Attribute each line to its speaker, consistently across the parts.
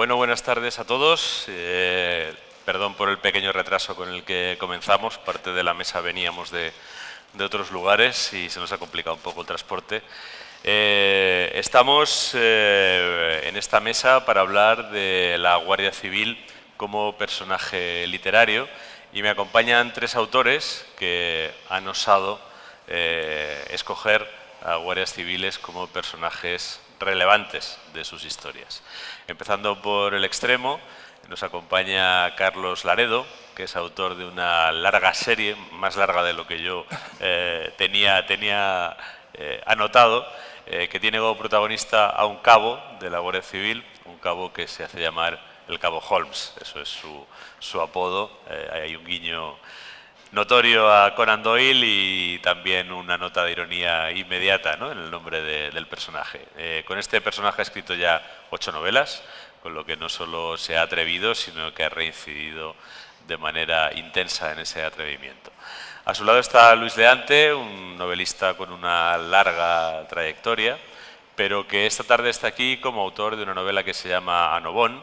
Speaker 1: Bueno, buenas tardes a todos. Perdón por el pequeño retraso con el que comenzamos. Parte de la mesa veníamos de otros lugares y se nos ha complicado un poco el transporte. Estamos en esta mesa para hablar de la Guardia Civil como personaje literario y me acompañan tres autores que han osado escoger a guardias civiles como personajes relevantes de sus historias. Empezando por el extremo, nos acompaña Carlos Laredo, que es autor de una larga serie, más larga de lo que yo tenía anotado, que tiene como protagonista a un cabo de la Guardia Civil, un cabo que se hace llamar el Cabo Holmes, eso es su apodo. Hay un guiño notorio a Conan Doyle y también una nota de ironía inmediata, ¿no?, en el nombre del personaje. Con este personaje ha escrito ya 8 novelas, con lo que no solo se ha atrevido, sino que ha reincidido de manera intensa en ese atrevimiento. A su lado está Luis Leante, un novelista con una larga trayectoria, pero que esta tarde está aquí como autor de una novela que se llama Anobón,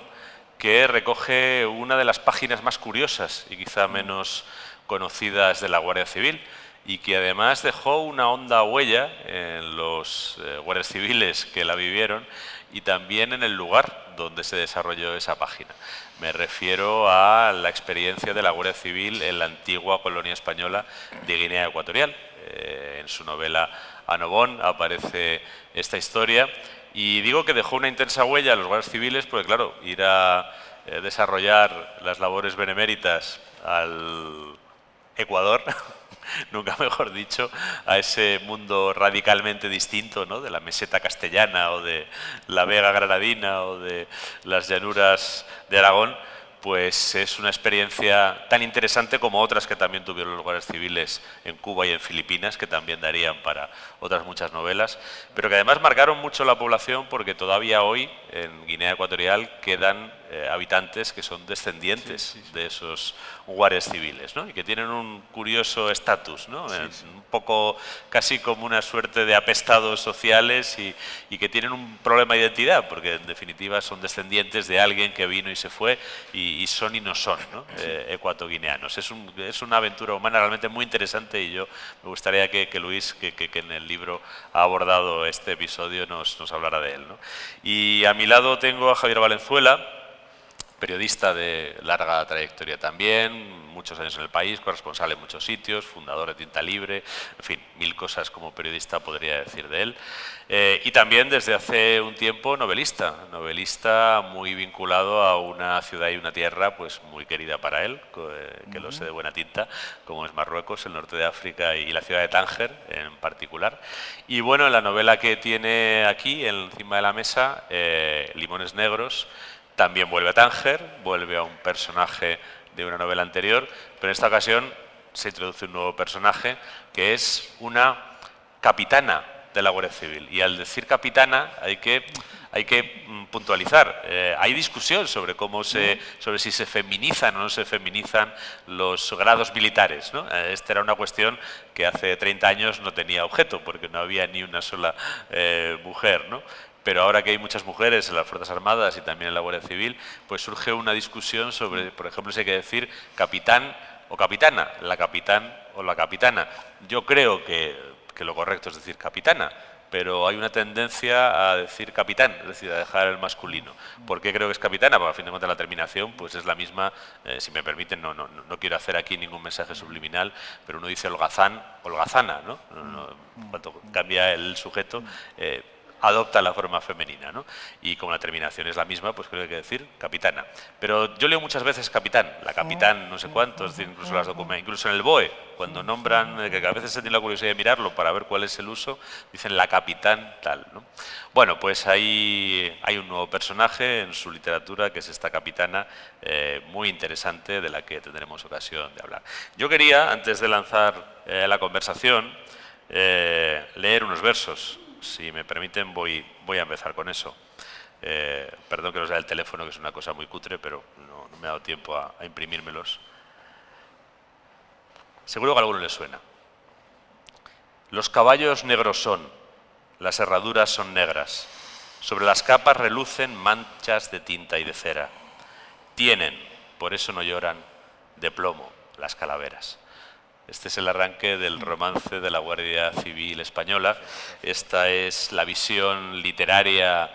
Speaker 1: que recoge una de las páginas más curiosas y quizá menos conocidas de la Guardia Civil y que además dejó una honda huella en los guardias civiles que la vivieron y también en el lugar donde se desarrolló esa página. Me refiero a la experiencia de la Guardia Civil en la antigua colonia española de Guinea Ecuatorial. En su novela Anobón aparece esta historia y digo que dejó una intensa huella a los guardias civiles porque, claro, ir a desarrollar las labores beneméritas al Ecuador, nunca mejor dicho, a ese mundo radicalmente distinto, ¿no?, de la meseta castellana o de la Vega Granadina o de las llanuras de Aragón, pues es una experiencia tan interesante como otras que también tuvieron los guardias civiles en Cuba y en Filipinas, que también darían para otras muchas novelas, pero que además marcaron mucho la población porque todavía hoy en Guinea Ecuatorial quedan habitantes que son descendientes de esos guardias civiles, ¿no?, y que tienen un curioso estatus, ¿no?, un poco casi como una suerte de apestados sociales y que tienen un problema de identidad, porque en definitiva son descendientes de alguien que vino y se fue y son y no son, ¿no?, ecuatoguineanos. Es una aventura humana realmente muy interesante y yo me gustaría que Luis, que en el libro ha abordado este episodio, nos hablara de él, ¿no? Y a mi lado tengo a Javier Valenzuela, periodista de larga trayectoria también, muchos años en el país, corresponsal en muchos sitios, fundador de Tinta Libre, en fin, 1000 cosas como periodista podría decir de él. Y también desde hace un tiempo novelista muy vinculado a una ciudad y una tierra pues muy querida para él, que lo sé de buena tinta, como es Marruecos, el norte de África y la ciudad de Tánger en particular. Y bueno, en la novela que tiene aquí encima de la mesa, Limones Negros, también vuelve a Tánger, vuelve a un personaje de una novela anterior, pero en esta ocasión se introduce un nuevo personaje que es una capitana de la Guardia Civil. Y al decir capitana hay que puntualizar. Hay discusión sobre sobre si se feminizan o no se feminizan los grados militares, ¿no? Esta era una cuestión que hace 30 años no tenía objeto, porque no había ni una sola mujer, ¿no? Pero ahora que hay muchas mujeres en las Fuerzas Armadas y también en la Guardia Civil, pues surge una discusión sobre, por ejemplo, si hay que decir capitán o capitana, la capitán o la capitana. Yo creo que lo correcto es decir capitana, pero hay una tendencia a decir capitán, es decir, a dejar el masculino. ¿Por qué creo que es capitana? Porque a fin de cuentas la terminación pues es la misma, si me permiten, no quiero hacer aquí ningún mensaje subliminal, pero uno dice holgazán, holgazana, ¿no? Cuando cambia el sujeto, adopta la forma femenina, ¿no? Y como la terminación es la misma, pues creo que hay que decir capitana. Pero yo leo muchas veces capitán, la capitán no sé cuántos, es decir, incluso en el BOE, cuando nombran, que a veces se tiene la curiosidad de mirarlo para ver cuál es el uso, dicen la capitán tal, ¿no? Bueno, pues ahí hay un nuevo personaje en su literatura, que es esta capitana muy interesante, de la que tendremos ocasión de hablar. Yo quería, antes de lanzar la conversación, leer unos versos. Si me permiten, voy a empezar con eso. Perdón que los dé el teléfono, que es una cosa muy cutre, pero no me ha dado tiempo a imprimírmelos. Seguro que a alguno le suena. Los caballos negros son, las herraduras son negras, Sobre las capas relucen manchas de tinta y de cera. Tienen, por eso no lloran, de plomo las calaveras. Este es el arranque del romance de la Guardia Civil Española. Esta es la visión literaria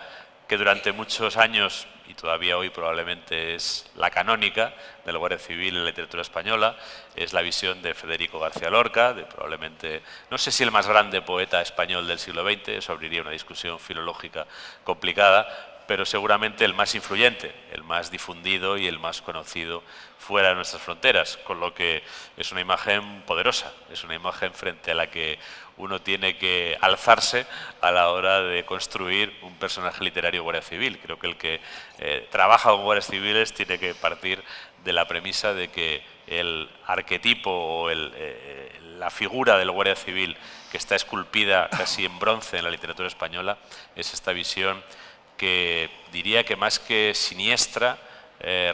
Speaker 1: que durante muchos años, y todavía hoy probablemente es la canónica, de la Guardia Civil en la literatura española. Es la visión de Federico García Lorca, de probablemente, no sé si el más grande poeta español del siglo XX, eso abriría una discusión filológica complicada, pero seguramente el más influyente, el más difundido y el más conocido fuera de nuestras fronteras, con lo que es una imagen poderosa, es una imagen frente a la que uno tiene que alzarse a la hora de construir un personaje literario guardia civil. Creo que el que trabaja con guardias civiles tiene que partir de la premisa de que el arquetipo o la figura del guardia civil que está esculpida casi en bronce en la literatura española es esta visión que diría que más que siniestra,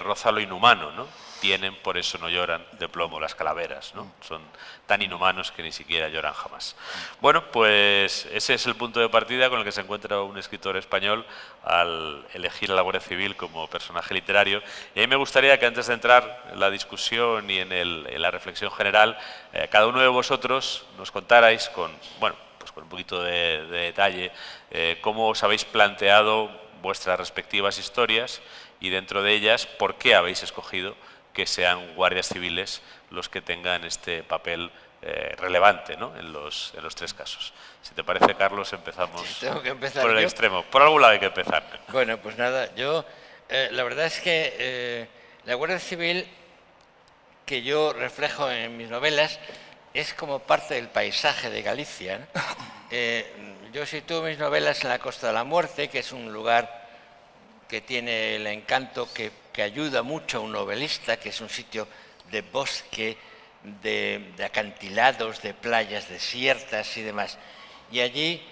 Speaker 1: roza lo inhumano, ¿no? Tienen, por eso no lloran, de plomo las calaveras, ¿no? Son tan inhumanos que ni siquiera lloran jamás. Bueno, pues ese es el punto de partida con el que se encuentra un escritor español al elegir a la Guardia Civil como personaje literario. Y a mí me gustaría que antes de entrar en la discusión y en la reflexión general, cada uno de vosotros nos contarais con, bueno, con un poquito de detalle, cómo os habéis planteado vuestras respectivas historias y dentro de ellas, por qué habéis escogido que sean guardias civiles los que tengan este papel relevante, ¿no? en los tres casos. Si te parece, Carlos, empezamos por el extremo. Por algún lado hay que empezar.
Speaker 2: Bueno, pues nada, yo la verdad es que la Guardia Civil que yo reflejo en mis novelas es como parte del paisaje de Galicia, ¿no? Yo sitúo mis novelas en la Costa de la Muerte, que es un lugar que tiene el encanto que ayuda mucho a un novelista, que es un sitio de bosque, de acantilados, de playas desiertas y demás. Y allí,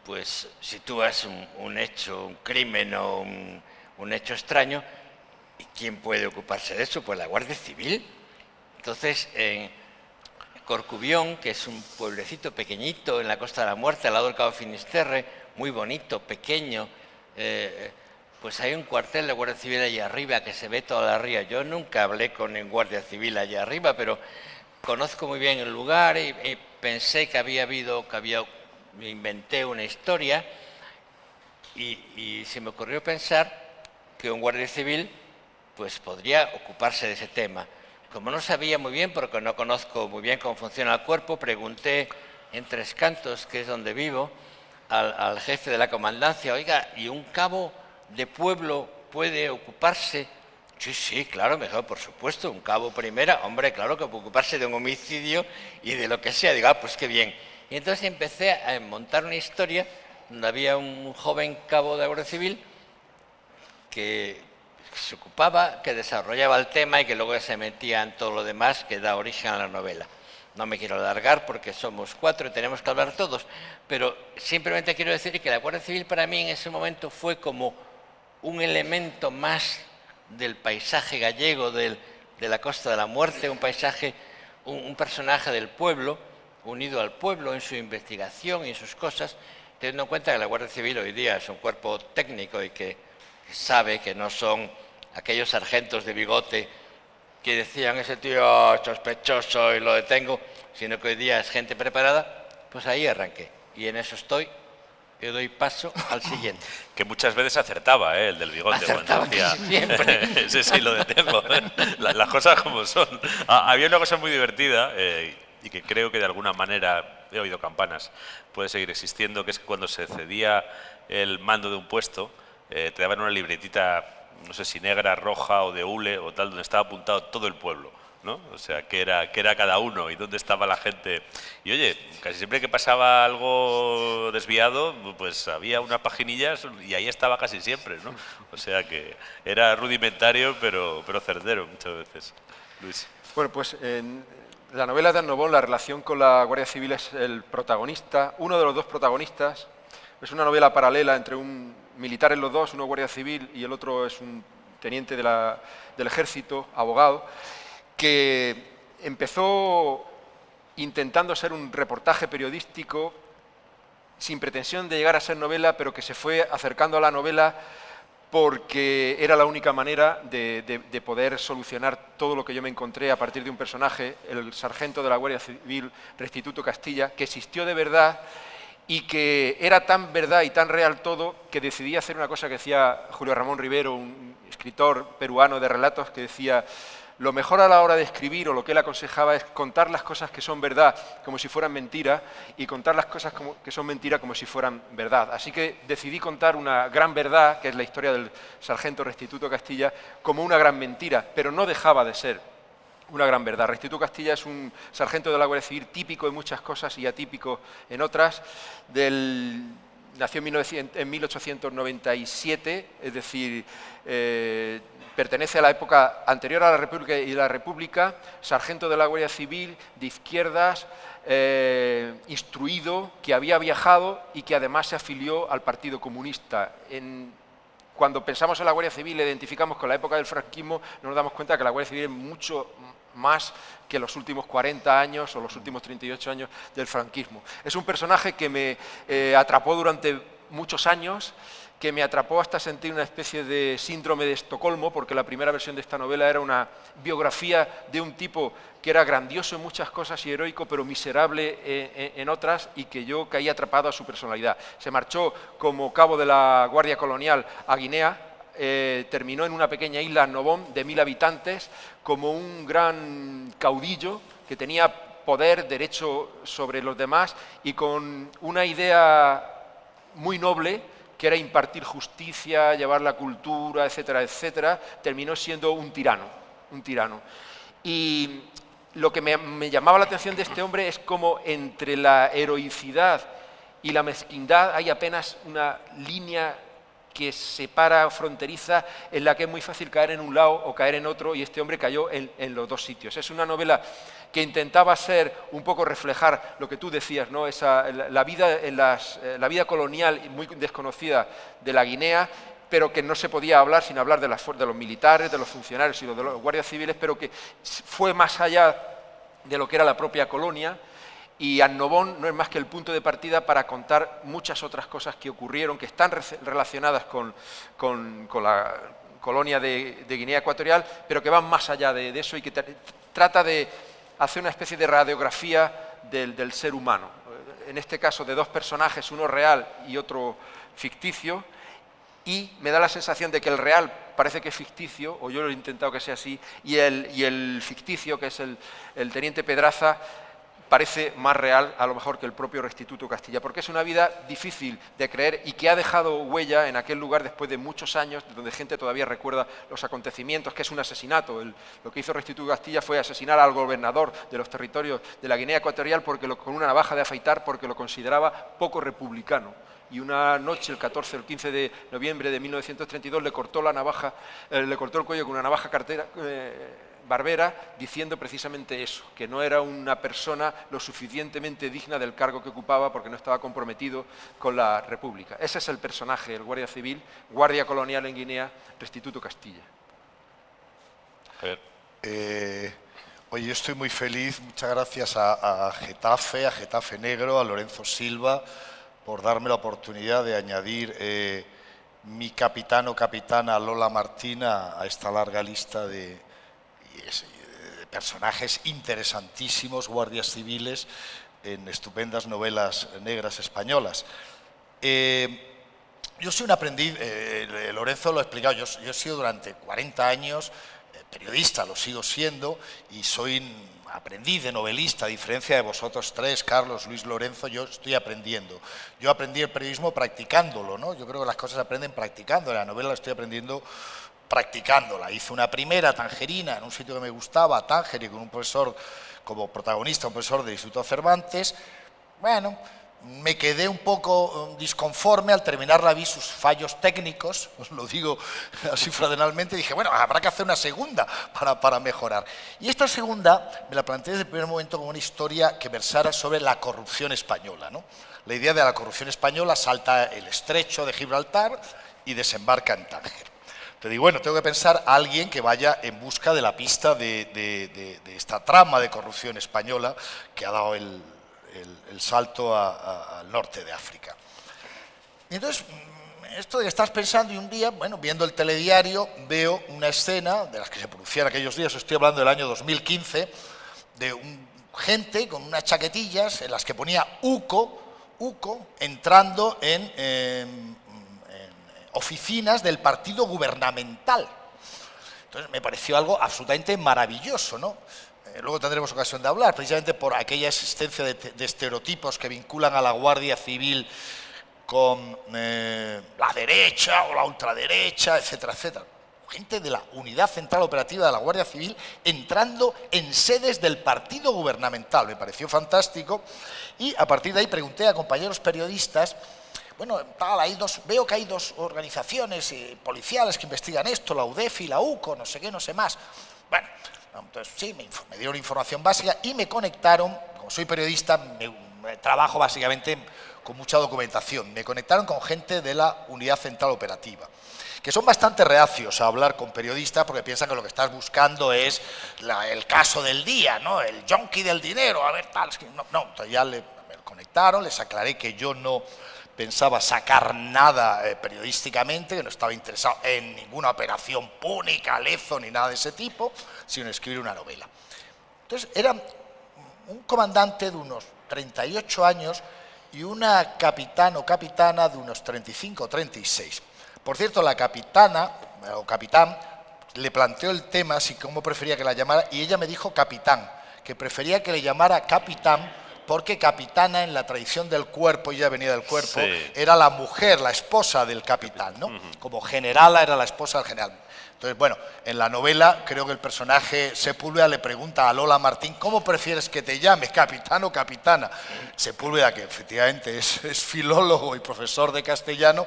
Speaker 2: pues, sitúas un hecho, un crimen o un hecho extraño. ¿Y quién puede ocuparse de eso? Pues la Guardia Civil. Entonces, en Corcubión, que es un pueblecito pequeñito en la Costa de la Muerte, al lado del Cabo Finisterre, muy bonito, pequeño, pues hay un cuartel de Guardia Civil allá arriba que se ve toda la ría. Yo nunca hablé con un guardia civil allá arriba, pero conozco muy bien el lugar y pensé que me inventé una historia y se me ocurrió pensar que un guardia civil pues podría ocuparse de ese tema. Como no sabía muy bien, porque no conozco muy bien cómo funciona el cuerpo, pregunté en Tres Cantos, que es donde vivo, al jefe de la comandancia: oiga, ¿y un cabo de pueblo puede ocuparse? Sí, claro, me dijo, por supuesto, un cabo primera, hombre, claro que puede ocuparse de un homicidio y de lo que sea. Digo, pues qué bien. Y entonces empecé a montar una historia donde había un joven cabo de la Guardia Civil que se ocupaba, que desarrollaba el tema y que luego se metía en todo lo demás que da origen a la novela. No me quiero alargar porque somos 4 y tenemos que hablar todos, pero simplemente quiero decir que la Guardia Civil para mí en ese momento fue como un elemento más del paisaje gallego de la Costa de la Muerte, un paisaje, un personaje del pueblo, unido al pueblo en su investigación y en sus cosas, teniendo en cuenta que la Guardia Civil hoy día es un cuerpo técnico y que sabe que no son aquellos sargentos de bigote que decían ese tío sospechoso y lo detengo, sino que hoy día es gente preparada. Pues ahí arranqué y en eso estoy. Yo doy paso al siguiente.
Speaker 1: Que muchas veces acertaba, el del bigote.
Speaker 2: Acertaba decía,
Speaker 1: siempre. Sí, lo detengo. Las cosas como son. Había una cosa muy divertida y que creo que de alguna manera, he oído campanas, puede seguir existiendo, que es que cuando se cedía el mando de un puesto, te daban una libretita, no sé si negra, roja o de hule o tal, donde estaba apuntado todo el pueblo, ¿no? O sea, que era cada uno y dónde estaba la gente. Y oye, casi siempre que pasaba algo desviado, pues había unas paginillas y ahí estaba casi siempre, ¿no? O sea que era rudimentario, pero certero muchas veces. Luis.
Speaker 3: Bueno, pues en la novela de Annobón la relación con la Guardia Civil es el protagonista, uno de los dos protagonistas. Es una novela paralela entre un militar en los dos, uno guardia civil y el otro es un teniente del ejército, abogado, que empezó intentando ser un reportaje periodístico sin pretensión de llegar a ser novela, pero que se fue acercando a la novela porque era la única manera de poder solucionar todo lo que yo me encontré a partir de un personaje, el sargento de la Guardia Civil, Restituto Castilla, que existió de verdad y que era tan verdad y tan real todo que decidí hacer una cosa que decía Julio Ramón Rivero, un escritor peruano de relatos, que decía: lo mejor a la hora de escribir, o lo que él aconsejaba, es contar las cosas que son verdad como si fueran mentira, y contar las cosas que son mentira como si fueran verdad. Así que decidí contar una gran verdad, que es la historia del sargento Restituto Castilla, como una gran mentira, pero no dejaba de ser una gran verdad. Restituto Castilla es un sargento de la Guardia Civil típico en muchas cosas y atípico en otras. Nació en 1897, es decir, pertenece a la época anterior a la República y la República, sargento de la Guardia Civil, de izquierdas, instruido, que había viajado y que además se afilió al Partido Comunista. Cuando pensamos en la Guardia Civil, identificamos con la época del franquismo, nos damos cuenta que la Guardia Civil es mucho más que los últimos 40 años o los últimos 38 años del franquismo. Es un personaje que me atrapó durante muchos años, que me atrapó hasta sentir una especie de síndrome de Estocolmo, porque la primera versión de esta novela era una biografía de un tipo que era grandioso en muchas cosas y heroico, pero miserable en otras, y que yo caí atrapado a su personalidad. Se marchó como cabo de la Guardia Colonial a Guinea, terminó en una pequeña isla, Nobón, de 1000 habitantes, como un gran caudillo que tenía poder, derecho sobre los demás, y con una idea muy noble, que era impartir justicia, llevar la cultura, etcétera, etcétera, terminó siendo un tirano, un tirano. Y lo que me llamaba la atención de este hombre es cómo entre la heroicidad y la mezquindad hay apenas una línea que separa, fronteriza, en la que es muy fácil caer en un lado o caer en otro, y este hombre cayó en los dos sitios. Es una novela que intentaba ser un poco reflejar lo que tú decías, ¿no? La vida colonial muy desconocida de la Guinea, pero que no se podía hablar sin hablar de los militares, de los funcionarios y de los guardias civiles, pero que fue más allá de lo que era la propia colonia. Y Annobón no es más que el punto de partida para contar muchas otras cosas que ocurrieron, que están relacionadas con la colonia de Guinea Ecuatorial, pero que van más allá de eso y que trata de hacer una especie de radiografía del ser humano. En este caso de dos personajes, uno real y otro ficticio, y me da la sensación de que el real parece que es ficticio, o yo lo he intentado que sea así, y el ficticio, que es el teniente Pedraza, parece más real a lo mejor que el propio Restituto Castilla, porque es una vida difícil de creer y que ha dejado huella en aquel lugar después de muchos años, donde gente todavía recuerda los acontecimientos, que es un asesinato. Lo que hizo Restituto Castilla fue asesinar al gobernador de los territorios de la Guinea Ecuatorial con una navaja de afeitar, porque lo consideraba poco republicano. Y una noche, el 14 o el 15 de noviembre de 1932, le cortó el cuello con una navaja barbera, diciendo precisamente eso, que no era una persona lo suficientemente digna del cargo que ocupaba porque no estaba comprometido con la República. Ese es el personaje, el guardia civil, guardia colonial en Guinea, Restituto Castilla.
Speaker 4: Oye, yo estoy muy feliz, muchas gracias a Getafe Negro, a Lorenzo Silva, por darme la oportunidad de añadir mi capitán o capitana Lola Martina a esta larga lista de personajes interesantísimos, guardias civiles, en estupendas novelas negras españolas. Yo soy un aprendiz, Lorenzo lo ha explicado, yo he sido durante 40 años periodista, lo sigo siendo, y soy aprendiz de novelista, a diferencia de vosotros tres, Carlos, Luis, Lorenzo. Yo estoy aprendiendo. Yo aprendí el periodismo practicándolo, ¿no? Yo creo que las cosas se aprenden practicando, la novela la estoy aprendiendo practicándola. Hice una primera, Tangerina, en un sitio que me gustaba, Tánger, y con un profesor como protagonista, un profesor del Instituto Cervantes. Bueno, me quedé un poco disconforme, al terminarla vi sus fallos técnicos, os lo digo así fraternalmente, dije, bueno, habrá que hacer una segunda para mejorar. Y esta segunda me la planteé desde el primer momento como una historia que versara sobre la corrupción española, ¿no? La idea de la corrupción española: salta el estrecho de Gibraltar y desembarca en Tánger. Te digo, bueno, tengo que pensar a alguien que vaya en busca de la pista de esta trama de corrupción española que ha dado el el salto al norte de África. Y entonces, esto de que estás pensando y un día, bueno, viendo el telediario, veo una escena de las que se producían aquellos días, estoy hablando del año 2015, de gente con unas chaquetillas en las que ponía UCO entrando en oficinas del partido gubernamental. Entonces me pareció algo absolutamente maravilloso, ¿no? Luego tendremos ocasión de hablar, precisamente por aquella existencia de estereotipos que vinculan a la Guardia Civil con la derecha o la ultraderecha, etcétera, etcétera. Gente de la Unidad Central Operativa de la Guardia Civil entrando en sedes del partido gubernamental. Me pareció fantástico y a partir de ahí pregunté a compañeros periodistas, bueno, veo que hay dos organizaciones policiales que investigan esto, la UDEF y la UCO, no sé qué, no sé más. Bueno, entonces sí, me dieron información básica y me conectaron, como soy periodista, trabajo básicamente con mucha documentación, me conectaron con gente de la Unidad Central Operativa, que son bastante reacios a hablar con periodistas porque piensan que lo que estás buscando es el caso del día, ¿no? El yonki del dinero, a ver, tal. No, entonces ya me conectaron, les aclaré que yo no pensaba sacar nada periodísticamente, que no estaba interesado en ninguna operación púnica, lezo, ni nada de ese tipo, sino en escribir una novela. Entonces, era un comandante de unos 38 años y una capitán o capitana de unos 35 o 36. Por cierto, la capitana o capitán le planteó el tema, si cómo prefería que la llamara, y ella me dijo capitán, que prefería que le llamara capitán, porque capitana en la tradición del cuerpo, ella venía del cuerpo, sí, era la mujer, la esposa del capitán, ¿no? Como generala era la esposa del general. Entonces, bueno, en la novela creo que el personaje Sepúlveda le pregunta a Lola Martín, ¿cómo prefieres que te llame, capitán o capitana? Sepúlveda, que efectivamente es filólogo y profesor de castellano,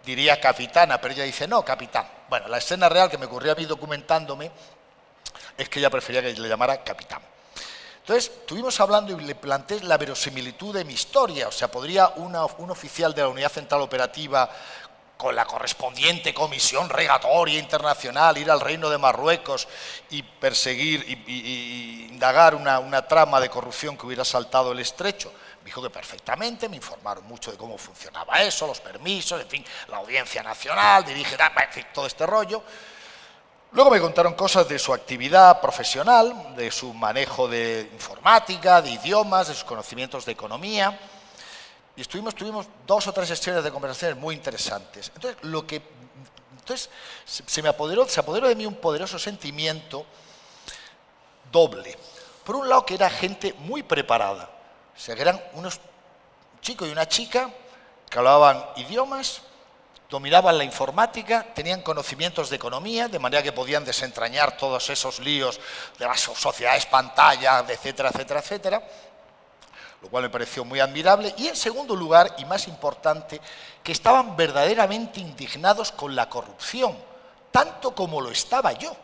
Speaker 4: diría capitana, pero ella dice, no, capitán. Bueno, la escena real que me ocurrió a mí documentándome es que ella prefería que le llamara capitán. Entonces, estuvimos hablando y le planteé la verosimilitud de mi historia, o sea, ¿podría un oficial de la Unidad Central Operativa con la correspondiente comisión regatoria internacional ir al Reino de Marruecos y perseguir y indagar una trama de corrupción que hubiera saltado el estrecho? Me dijo que perfectamente, me informaron mucho de cómo funcionaba eso, los permisos, en fin, la Audiencia Nacional, dirige, en fin, todo este rollo. Luego me contaron cosas de su actividad profesional, de su manejo de informática, de idiomas, de sus conocimientos de economía. Y tuvimos 2 o 3 sesiones de conversaciones muy interesantes. Entonces se apoderó de mí un poderoso sentimiento doble. Por un lado, que era gente muy preparada. O sea, que eran un chico y una chica que hablaban idiomas, dominaban la informática, tenían conocimientos de economía, de manera que podían desentrañar todos esos líos de las sociedades pantalla, etcétera, etcétera, etcétera, lo cual me pareció muy admirable. Y en segundo lugar, y más importante, que estaban verdaderamente indignados con la corrupción, tanto como lo estaba yo.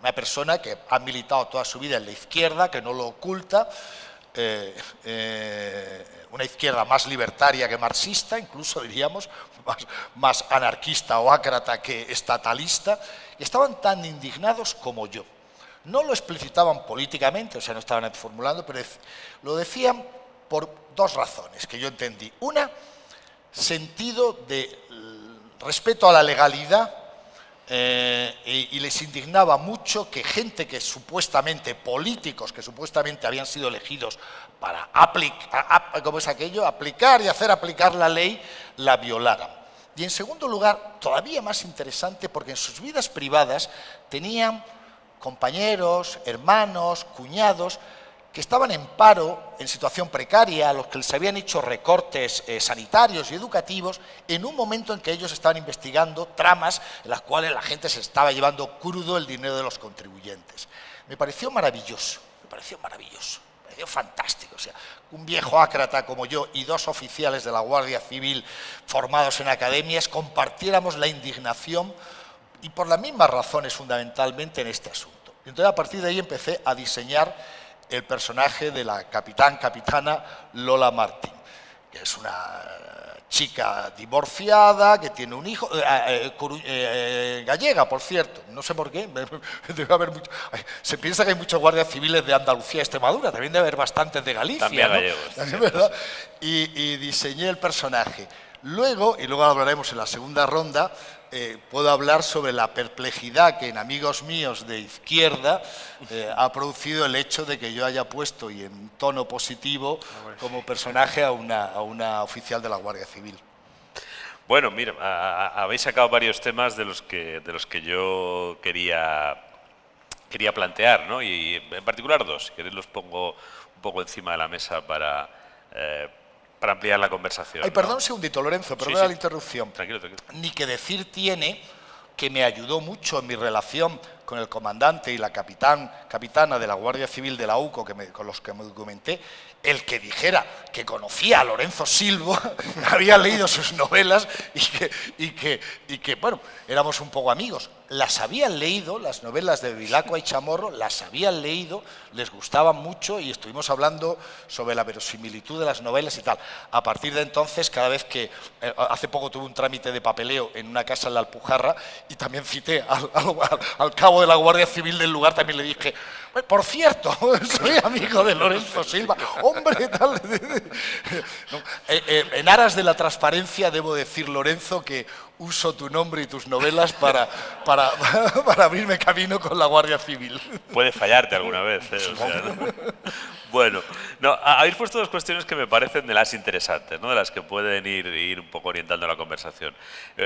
Speaker 4: Una persona que ha militado toda su vida en la izquierda, que no lo oculta, una izquierda más libertaria que marxista, incluso diríamos, más anarquista o ácrata que estatalista, y estaban tan indignados como yo. No lo explicitaban políticamente, o sea, no estaban formulando, pero lo decían por 2 razones que yo entendí. Una, sentido de respeto a la legalidad, y les indignaba mucho que gente que supuestamente, políticos que supuestamente habían sido elegidos para aplicar y hacer aplicar la ley, la violaran. Y en segundo lugar, todavía más interesante, porque en sus vidas privadas tenían compañeros, hermanos, cuñados, que estaban en paro, en situación precaria, a los que les habían hecho recortes sanitarios y educativos, en un momento en que ellos estaban investigando tramas en las cuales la gente se estaba llevando crudo el dinero de los contribuyentes. Me pareció maravilloso, me pareció fantástico. O sea, un viejo ácrata como yo y 2 oficiales de la Guardia Civil formados en academias compartiéramos la indignación y por las mismas razones fundamentalmente en este asunto. Y entonces a partir de ahí empecé a diseñar el personaje de la capitana Lola Martín. es una chica divorciada que tiene un hijo, gallega, por cierto, no sé por qué, debe haber mucho, se piensa que hay muchos guardias civiles de Andalucía y Extremadura, también debe haber bastantes de Galicia,
Speaker 1: también
Speaker 4: ¿no?
Speaker 1: gallegos,
Speaker 4: También, ¿verdad? Y diseñé el personaje. Luego, y luego hablaremos en la segunda ronda, puedo hablar sobre la perplejidad que en amigos míos de izquierda ha producido el hecho de que yo haya puesto, y en tono positivo, como personaje a una oficial de la Guardia Civil.
Speaker 1: Bueno, mira, habéis sacado varios temas de los que yo quería plantear, ¿no? Y en particular dos, si queréis los pongo un poco encima de la mesa para ampliar la conversación.
Speaker 4: Ay, perdón un segundito, Lorenzo, perdona la interrupción.
Speaker 1: Tranquilo, tranquilo.
Speaker 4: Ni que decir tiene que me ayudó mucho en mi relación con el comandante y la capitana de la Guardia Civil de la UCO, con los que me documenté, el que dijera que conocía a Lorenzo Silva, había leído sus novelas y que, bueno, éramos un poco amigos. Las habían leído, las novelas de Bevilacqua y Chamorro, las habían leído, les gustaban mucho y estuvimos hablando sobre la verosimilitud de las novelas y tal. A partir de entonces, cada vez que, hace poco tuve un trámite de papeleo en una casa en la Alpujarra y también cité al cabo de la Guardia Civil del lugar, también le dije, por cierto, soy amigo de Lorenzo Silva, hombre, tal. No, en aras de la transparencia debo decir, Lorenzo, que uso tu nombre y tus novelas para abrirme camino con la Guardia Civil.
Speaker 1: Puede fallarte alguna vez, ¿eh? O sea, ¿no? Bueno, no, habéis puesto dos cuestiones que me parecen de las interesantes, ¿no? De las que pueden ir un poco orientando la conversación.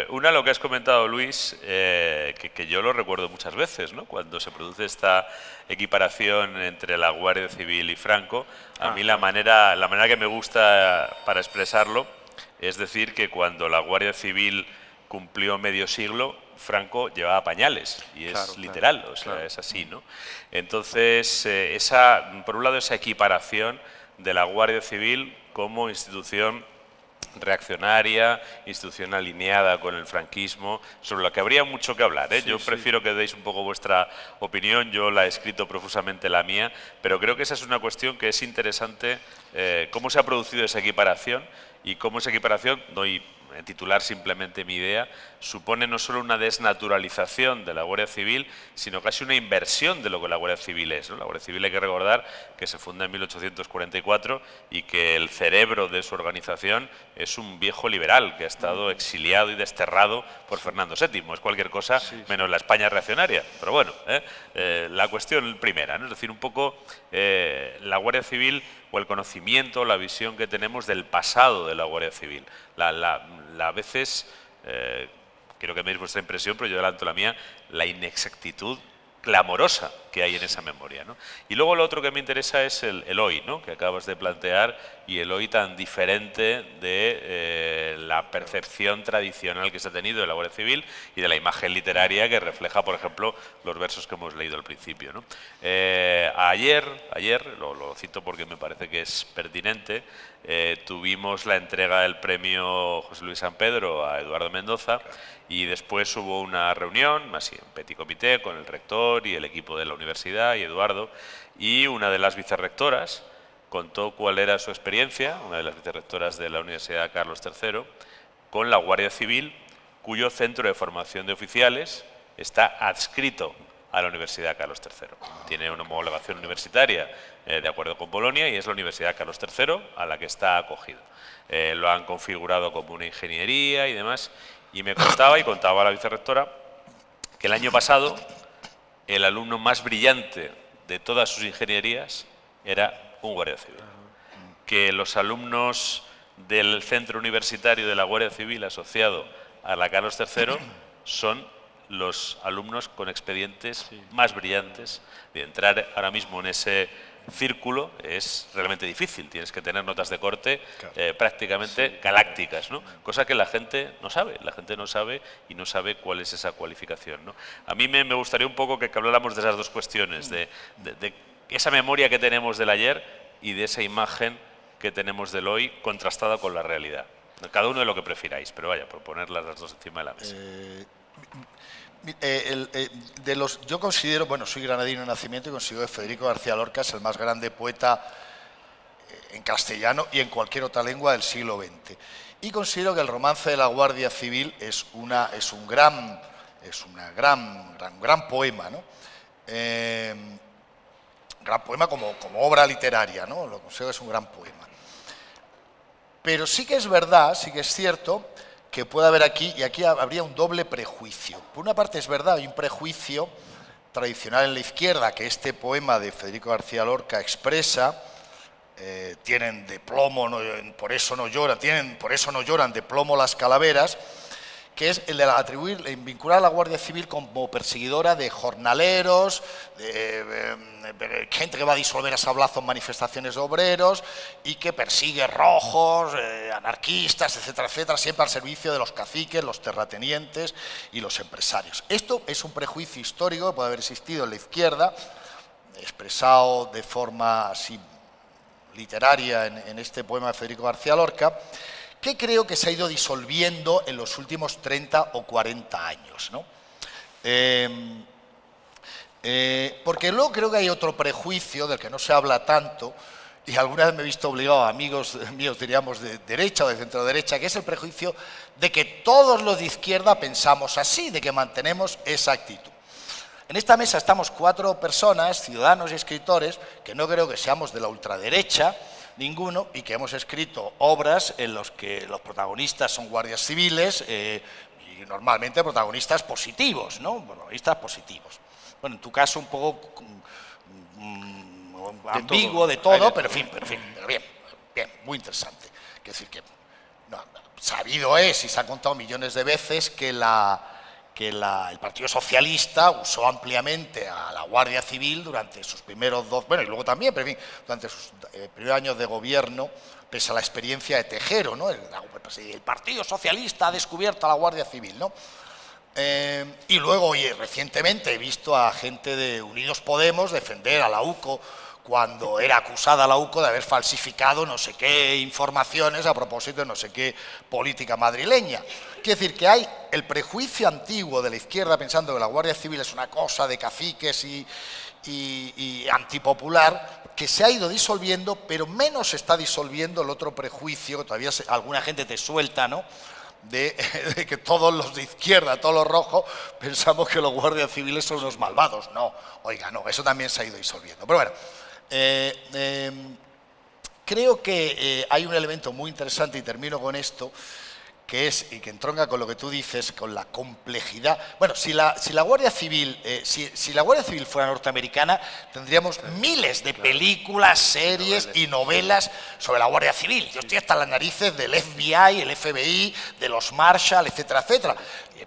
Speaker 1: Una, lo que has comentado, Luis, que yo lo recuerdo muchas veces, ¿no? Cuando se produce esta equiparación entre la Guardia Civil y Franco, a mí la manera que me gusta para expresarlo es decir que cuando la Guardia Civil cumplió medio siglo, Franco llevaba pañales, y es
Speaker 3: claro,
Speaker 1: literal,
Speaker 3: claro,
Speaker 1: o sea,
Speaker 3: claro.
Speaker 1: es así, ¿no? Entonces, por un lado, esa equiparación de la Guardia Civil como institución reaccionaria, institución alineada con el franquismo, sobre la que habría mucho que hablar, ¿eh?
Speaker 3: Sí,
Speaker 1: Yo
Speaker 3: sí.
Speaker 1: prefiero que deis un poco vuestra opinión, yo la he escrito profusamente la mía, pero creo que esa es una cuestión que es interesante, cómo se ha producido esa equiparación y cómo esa equiparación, doy titular simplemente mi idea, supone no solo una desnaturalización de la Guardia Civil, sino casi una inversión de lo que la Guardia Civil es, ¿no? La Guardia Civil, hay que recordar que se funda en 1844 y que el cerebro de su organización es un viejo liberal que ha estado exiliado y desterrado por Fernando VII. Es cualquier cosa menos la España reaccionaria. Pero bueno, la cuestión primera, ¿no? Es decir, un poco la Guardia Civil o el conocimiento, la visión que tenemos del pasado de la Guardia Civil. A veces, quiero que me deis vuestra impresión, pero yo adelanto la mía, la inexactitud clamorosa que hay en esa memoria, ¿no? Y luego lo otro que me interesa es el hoy, ¿no? Que acabas de plantear, y el hoy tan diferente de la percepción tradicional que se ha tenido de la Guardia Civil y de la imagen literaria que refleja, por ejemplo, los versos que hemos leído al principio, ¿no? Ayer, lo cito porque me parece que es pertinente, tuvimos la entrega del premio José Luis San Pedro a Eduardo Mendoza, y después hubo una reunión, así, un petit comité, con el rector y el equipo de la universidad y Eduardo, y una de las vicerrectoras contó cuál era su experiencia, una de las vicerrectoras de la Universidad Carlos III, con la Guardia Civil, cuyo centro de formación de oficiales está adscrito a la Universidad Carlos III. Tiene una homologación universitaria de acuerdo con Polonia, y es la Universidad Carlos III a la que está acogido. Lo han configurado como una ingeniería y demás, y me contaba la vicerrectora, que el año pasado el alumno más brillante de todas sus ingenierías era un guardia civil. Que los alumnos del centro universitario de la Guardia Civil asociado a la Carlos III son los alumnos con expedientes más brillantes. De entrar ahora mismo en ese círculo es realmente difícil, tienes que tener notas de corte prácticamente galácticas, ¿no? Cosa que la gente no sabe, y no sabe cuál es esa cualificación, ¿no? A mí me gustaría un poco que habláramos de esas dos cuestiones, de esa memoria que tenemos del ayer y de esa imagen que tenemos del hoy contrastada con la realidad. Cada uno de lo que prefiráis, pero vaya, por ponerlas las dos encima de la mesa.
Speaker 4: Yo considero, bueno, soy granadino de nacimiento y considero que Federico García Lorca es el más grande poeta en castellano y en cualquier otra lengua del siglo XX. Y considero que el romance de la Guardia Civil es un gran poema, ¿no? Gran poema como obra literaria, ¿no? Lo considero que es un gran poema. Pero sí que es verdad, sí que es cierto que puede haber aquí, y aquí habría un doble prejuicio. Por una parte es verdad, hay un prejuicio tradicional en la izquierda que este poema de Federico García Lorca expresa. Tienen de plomo, por eso no lloran de plomo las calaveras, que es el de vincular a la Guardia Civil como perseguidora de jornaleros, de gente que va a disolver a sablazos manifestaciones de obreros y que persigue rojos, anarquistas, etcétera, etcétera, siempre al servicio de los caciques, los terratenientes y los empresarios. Esto es un prejuicio histórico que puede haber existido en la izquierda, expresado de forma así literaria en este poema de Federico García Lorca, que creo que se ha ido disolviendo en los últimos 30 o 40 años, ¿no? Porque luego creo que hay otro prejuicio del que no se habla tanto, y alguna vez me he visto obligado a amigos míos, diríamos, de derecha o de centro-derecha, que es el prejuicio de que todos los de izquierda pensamos así, de que mantenemos esa actitud. En esta mesa estamos 4 personas, ciudadanos y escritores, que no creo que seamos de la ultraderecha, ninguno, y que hemos escrito obras en las que los protagonistas son guardias civiles y normalmente protagonistas positivos, ¿no? Protagonistas positivos. Bueno, en tu caso un poco ambiguo de todo, pero bien, muy interesante. Quiero decir que sabido es y se ha contado millones de veces que el Partido Socialista usó ampliamente a la Guardia Civil durante sus primeros y luego también, pero en fin, durante sus primeros años de gobierno, pese a la experiencia de Tejero, ¿no? El Partido Socialista ha descubierto a la Guardia Civil, ¿no? Y luego, recientemente he visto a gente de Unidos Podemos defender a la UCO cuando era acusada la UCO de haber falsificado no sé qué informaciones a propósito de no sé qué política madrileña. Quiere decir que hay el prejuicio antiguo de la izquierda pensando que la Guardia Civil es una cosa de caciques y antipopular, que se ha ido disolviendo, pero menos se está disolviendo el otro prejuicio, que todavía alguna gente te suelta, ¿no?, de que todos los de izquierda, todos los rojos, pensamos que los guardias civiles son unos malvados. No, oiga, no, eso también se ha ido disolviendo. Pero bueno, creo que hay un elemento muy interesante, y termino con esto, que es, y que entronca con lo que tú dices, con la complejidad. Bueno, si la Guardia Civil, si la Guardia Civil fuera norteamericana, tendríamos miles de películas, series y novelas sobre la Guardia Civil. Yo estoy hasta las narices del FBI, el FBI, de los Marshall, etcétera, etcétera.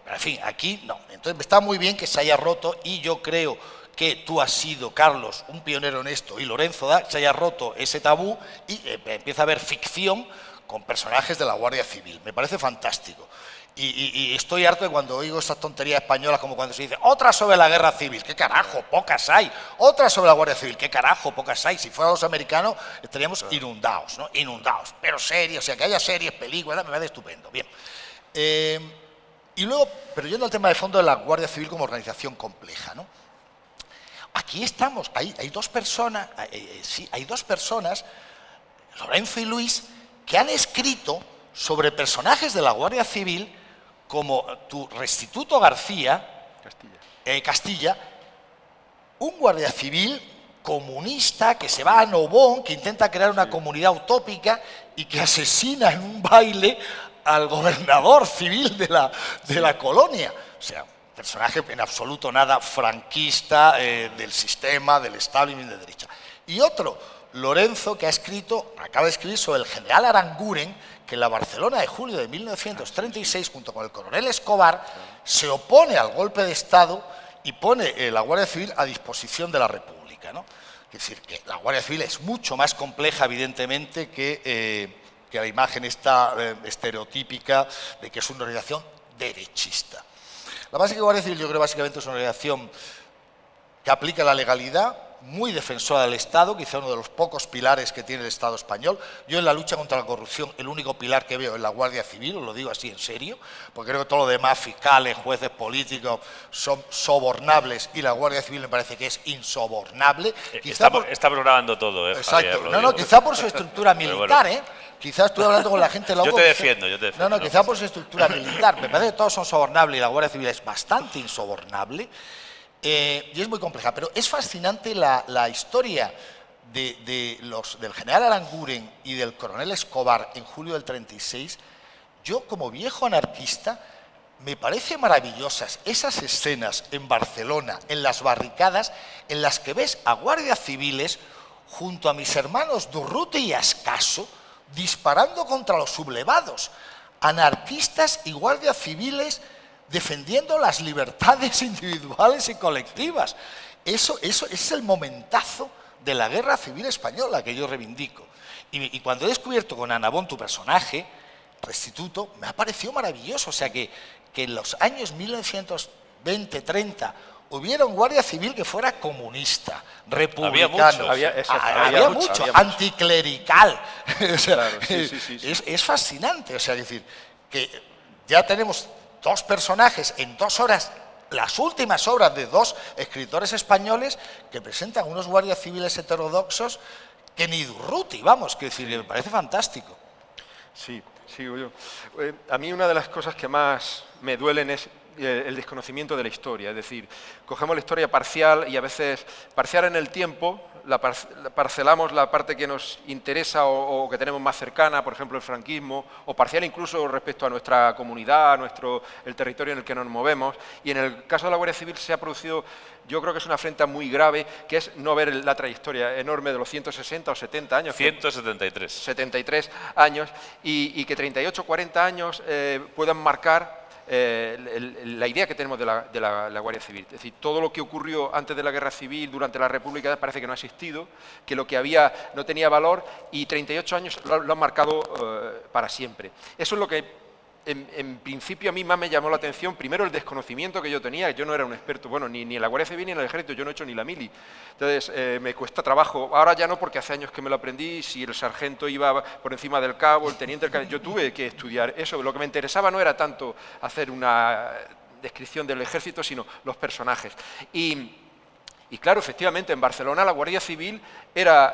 Speaker 4: Pero, en fin, aquí no. Entonces está muy bien que se haya roto, y yo creo que tú has sido, Carlos, un pionero en esto, y Lorenzo se haya roto ese tabú y empieza a haber ficción con personajes de la Guardia Civil. Me parece fantástico. Y estoy harto de cuando oigo esas tonterías españolas, como cuando se dice otra sobre la guerra civil. ¿Qué carajo? Pocas hay. Otra sobre la Guardia Civil. ¿Qué carajo? Pocas hay. Si fueran los americanos estaríamos inundados, ¿no? Inundados. Pero series, o sea, que haya series, películas, me parece estupendo. Bien. Y luego, pero yendo al tema de fondo de la Guardia Civil como organización compleja, ¿no? Aquí estamos, hay dos personas, Lorenzo y Luis, que han escrito sobre personajes de la Guardia Civil como tu Restituto García, Castilla, un guardia civil comunista que se va a Nobón, que intenta crear una comunidad utópica y que asesina en un baile al gobernador civil de la colonia. O sea, personaje en absoluto nada franquista del sistema, del establishment de derecha. Y otro, Lorenzo, que acaba de escribir sobre el general Aranguren, que en la Barcelona de julio de 1936, junto con el coronel Escobar, se opone al golpe de Estado y pone la Guardia Civil a disposición de la República, ¿no? Es decir, que la Guardia Civil es mucho más compleja, evidentemente, que la imagen esta estereotípica de que es una organización derechista. La base de Guardia Civil, yo creo, básicamente es una organización que aplica la legalidad, muy defensora del Estado, quizá uno de los pocos pilares que tiene el Estado español. Yo en la lucha contra la corrupción, el único pilar que veo es la Guardia Civil, os lo digo así en serio, porque creo que todo lo demás, fiscales, jueces, políticos, son sobornables y la Guardia Civil me parece que es insobornable.
Speaker 1: Está programando todo,
Speaker 4: exacto.
Speaker 1: Javier,
Speaker 4: no, quizá por su estructura militar, Quizás estoy hablando con la gente de la
Speaker 1: Yo
Speaker 4: UCO,
Speaker 1: te defiendo, yo te defiendo.
Speaker 4: No, quizá por su estructura militar. Me parece que todos son sobornables y la Guardia Civil es bastante insobornable. Y es muy compleja, pero es fascinante la historia del general Aranguren y del coronel Escobar en julio del 36. Yo, como viejo anarquista, me parece maravillosas esas escenas en Barcelona, en las barricadas, en las que ves a guardias civiles junto a mis hermanos Durruti y Ascaso disparando contra los sublevados, anarquistas y guardias civiles defendiendo las libertades individuales y colectivas. Eso es el momentazo de la Guerra Civil Española que yo reivindico. Y cuando he descubierto con Anabón tu personaje, Restituto, me ha parecido maravilloso. O sea, que en los años 1920-30 hubiera un guardia civil que fuera comunista, republicano, había mucho, anticlerical. O sea,
Speaker 3: claro, sí.
Speaker 4: Es fascinante. O sea, es decir, que ya tenemos dos personajes en 2 horas, las últimas obras de 2 escritores españoles que presentan unos guardias civiles heterodoxos que ni Durruti, vamos, que decir, me parece fantástico.
Speaker 3: Sí, sigo yo. A mí una de las cosas que más me duelen es el desconocimiento de la historia, es decir, cogemos la historia parcial y a veces parcial en el tiempo, parcelamos la parte que nos interesa o que tenemos más cercana, por ejemplo el franquismo, o parcial incluso respecto a nuestra comunidad, el territorio en el que nos movemos, y en el caso de la Guardia Civil se ha producido, yo creo que es una afrenta muy grave, que es no ver la trayectoria enorme de los 160 o 70 años.
Speaker 1: 173.
Speaker 3: 73 años, y que 38 o 40 años puedan marcar la idea que tenemos de la Guardia Civil. Es decir, todo lo que ocurrió antes de la Guerra Civil, durante la República, parece que no ha existido, que lo que había no tenía valor, y 38 años lo han marcado para siempre. Eso es lo que en principio a mí más me llamó la atención. Primero, el desconocimiento que yo tenía. Yo no era un experto, bueno, ni en la Guardia Civil ni en el Ejército, yo no he hecho ni la mili. Entonces me cuesta trabajo. Ahora ya no, porque hace años que me lo aprendí. Si el sargento iba por encima del cabo, el teniente del cabo, yo tuve que estudiar eso. Lo que me interesaba no era tanto hacer una descripción del Ejército, sino los personajes. Y claro, efectivamente, en Barcelona la Guardia Civil era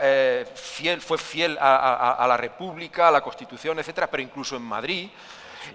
Speaker 3: fue fiel a la República, a la Constitución, etcétera, pero incluso en Madrid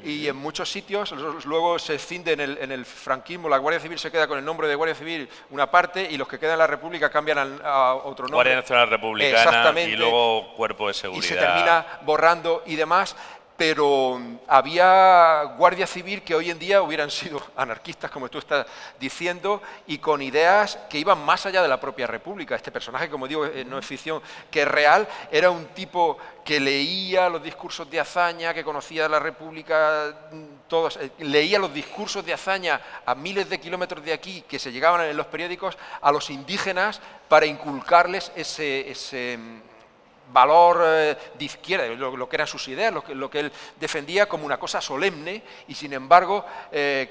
Speaker 3: y en muchos sitios luego se escinde en el franquismo. La Guardia Civil se queda con el nombre de Guardia Civil una parte, y los que quedan en la República cambian a otro nombre.
Speaker 1: Guardia Nacional Republicana y luego Cuerpo de Seguridad.
Speaker 3: Y se termina borrando y demás. Pero había Guardia Civil que hoy en día hubieran sido anarquistas, como tú estás diciendo, y con ideas que iban más allá de la propia República. Este personaje, como digo, no es ficción, que es real, era un tipo que leía los discursos de hazaña, que conocía la República, todos, leía los discursos de hazaña a miles de kilómetros de aquí, que se llegaban en los periódicos, a los indígenas para inculcarles ese valor de izquierda, lo que eran sus ideas, lo que él defendía como una cosa solemne, y sin embargo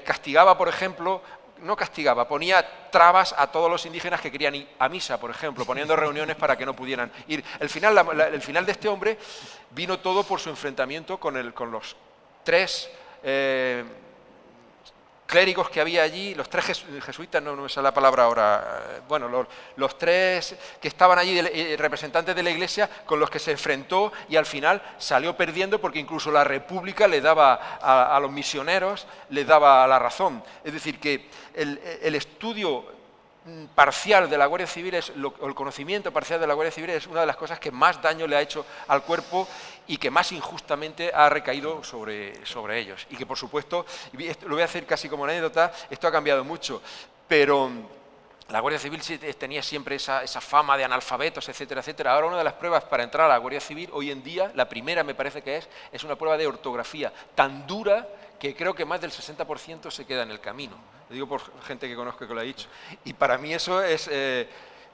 Speaker 3: castigaba, por ejemplo, no castigaba, ponía trabas a todos los indígenas que querían ir a misa, por ejemplo, poniendo reuniones para que no pudieran ir. El final de este hombre vino todo por su enfrentamiento con los 3 clérigos que había allí, los 3 jesuitas, no me sale la palabra ahora, bueno, los 3 que estaban allí, representantes de la Iglesia, con los que se enfrentó, y al final salió perdiendo, porque incluso la República le daba a los misioneros, les daba la razón. Es decir, que el estudio parcial de la Guardia Civil, el conocimiento parcial de la Guardia Civil es una de las cosas que más daño le ha hecho al cuerpo y que más injustamente ha recaído sobre ellos. Y que, por supuesto, lo voy a hacer casi como anécdota, esto ha cambiado mucho, pero la Guardia Civil tenía siempre esa fama de analfabetos, etcétera, etcétera. Ahora una de las pruebas para entrar a la Guardia Civil hoy en día, la primera me parece que es una prueba de ortografía tan dura que creo que más del 60% se queda en el camino. Lo digo por gente que conozco que lo ha dicho. Y para mí eso es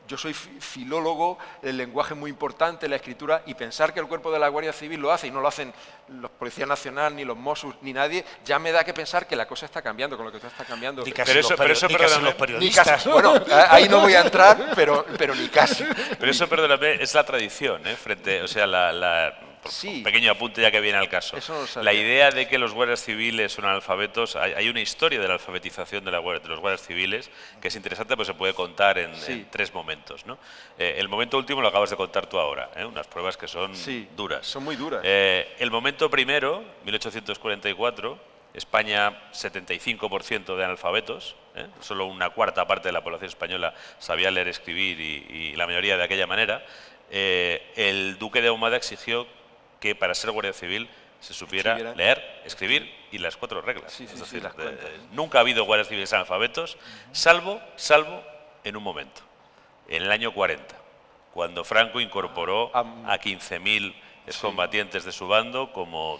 Speaker 3: yo soy filólogo, el lenguaje es muy importante, la escritura, y pensar que el cuerpo de la Guardia Civil lo hace y no lo hacen los Policías Nacional, ni los Mossos, ni nadie, ya me da que pensar que la cosa está cambiando, con lo que todo está cambiando.
Speaker 1: Pero eso, perdóname,
Speaker 4: los periodistas.
Speaker 3: Bueno, ahí no voy a entrar, pero ni casi.
Speaker 1: Pero eso, perdóname, es la tradición, frente, o sea,
Speaker 3: Sí.
Speaker 1: un pequeño apunte ya que viene al caso.
Speaker 3: Eso no lo sabía.
Speaker 1: La idea de que los guardias civiles son analfabetos, hay una historia de la alfabetización de los guardias civiles que es interesante, pues se puede contar en 3 momentos, ¿no? El momento último lo acabas de contar tú ahora, unas pruebas que son duras.
Speaker 3: Son muy duras.
Speaker 1: El momento primero, 1844, España 75% de analfabetos, solo una cuarta parte de la población española sabía leer, escribir y la mayoría de aquella manera. El duque de Ahumada exigió que para ser guardia civil se supiera leer, escribir y las 4 reglas.
Speaker 3: Sí,
Speaker 1: es decir,
Speaker 3: las
Speaker 1: nunca ha habido guardias civiles analfabetos, salvo en un momento, en el año 40, cuando Franco incorporó a 15.000 excombatientes de su bando,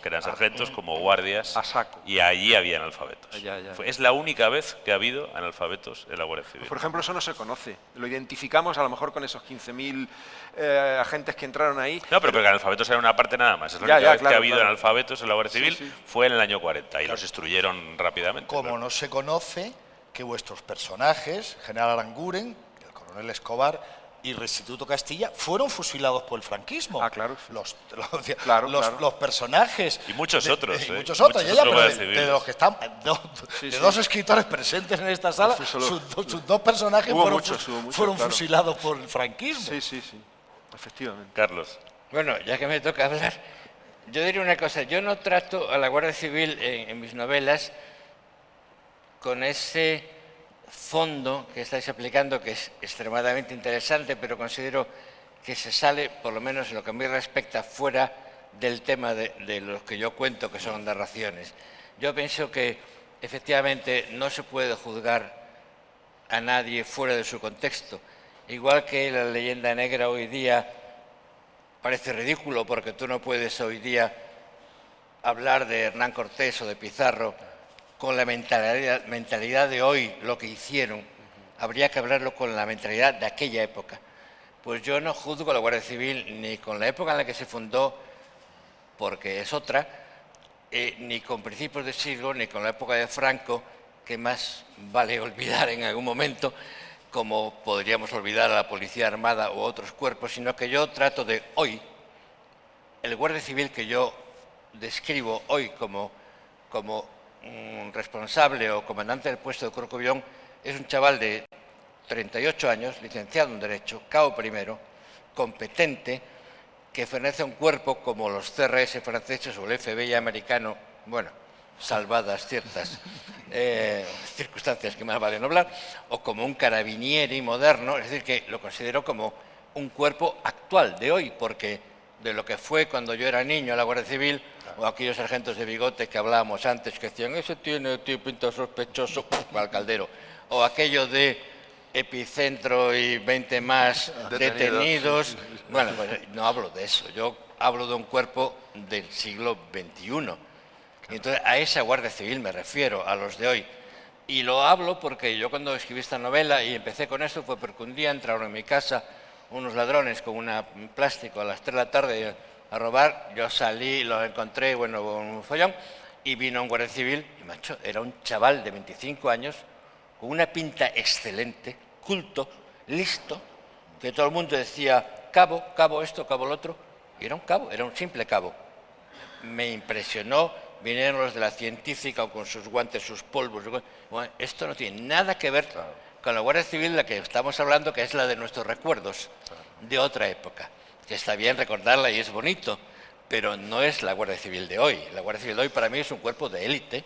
Speaker 1: que eran sargentos, como guardias,
Speaker 3: a saco.
Speaker 1: y allí había analfabetos. Es la única vez que ha habido analfabetos en la Guardia Civil.
Speaker 3: Por ejemplo, eso no se conoce. Lo identificamos a lo mejor con esos 15.000 agentes que entraron ahí.
Speaker 1: No, pero porque analfabetos era una parte nada más. Es la única vez que ha habido analfabetos en la Guardia Civil,
Speaker 3: Sí.
Speaker 1: fue en el año 40 y los instruyeron rápidamente.
Speaker 4: Como no se conoce que vuestros personajes, General Aranguren, el coronel Escobar y Restituto Castilla, fueron fusilados por el franquismo.
Speaker 3: Ah, claro.
Speaker 4: Los personajes.
Speaker 1: Y muchos otros.
Speaker 4: Y muchos otros.
Speaker 1: Muchos
Speaker 4: Ya,
Speaker 1: otros
Speaker 4: pero
Speaker 1: guardias civiles.
Speaker 4: de los que están, de dos escritores presentes en esta sala, sus 2 personajes fueron fusilados por el franquismo.
Speaker 3: Sí, efectivamente.
Speaker 1: Carlos.
Speaker 2: Bueno, ya que me toca hablar, yo diré una cosa. Yo no trato a la Guardia Civil en mis novelas con ese fondo que estáis aplicando, que es extremadamente interesante, pero considero que se sale, por lo menos en lo que a mí respecta, fuera del tema de los que yo cuento, que son narraciones. Yo pienso que efectivamente no se puede juzgar a nadie fuera de su contexto. Igual que la leyenda negra hoy día parece ridículo, porque tú no puedes hoy día hablar de Hernán Cortés o de Pizarro con la mentalidad de hoy, lo que hicieron. Habría que hablarlo con la mentalidad de aquella época. Pues yo no juzgo a la Guardia Civil ni con la época en la que se fundó, porque es otra, ni con principios de siglo, ni con la época de Franco, que más vale olvidar en algún momento, como podríamos olvidar a la Policía Armada u otros cuerpos, sino que yo trato de hoy, el Guardia Civil que yo describo hoy como responsable o comandante del puesto de Corcubión, es un chaval de 38 años, licenciado en Derecho, cabo primero, competente, que pertenece a un cuerpo como los CRS franceses o el FBI americano, bueno, salvadas ciertas circunstancias que más vale no hablar, o como un carabinieri moderno, es decir, que lo considero como un cuerpo actual de hoy, porque de lo que fue cuando yo era niño la Guardia Civil, o aquellos sargentos de bigote que hablábamos antes, que decían, ese tiene pinta sospechoso, al caldero, o aquello de epicentro y 20 más detenidos. Bueno, pues no hablo de eso, yo hablo de un cuerpo del siglo XXI. Y entonces a esa Guardia Civil me refiero, a los de hoy. Y lo hablo porque yo cuando escribí esta novela y empecé con esto fue porque un día entraron en mi casa unos ladrones con un plástico a las 3 de la tarde a robar. Yo salí, los encontré, bueno, con un follón, y vino un guardia civil, y macho, era un chaval de 25 años, con una pinta excelente, culto, listo, que todo el mundo decía, cabo, cabo esto, cabo lo otro, y era un cabo, era un simple cabo. Me impresionó, vinieron los de la científica con sus guantes, sus polvos. Bueno, esto no tiene nada que ver con la Guardia Civil de la que estamos hablando, que es la de nuestros recuerdos, de otra época, que está bien recordarla y es bonito, pero no es la Guardia Civil de hoy. La Guardia Civil de hoy para mí es un cuerpo de élite,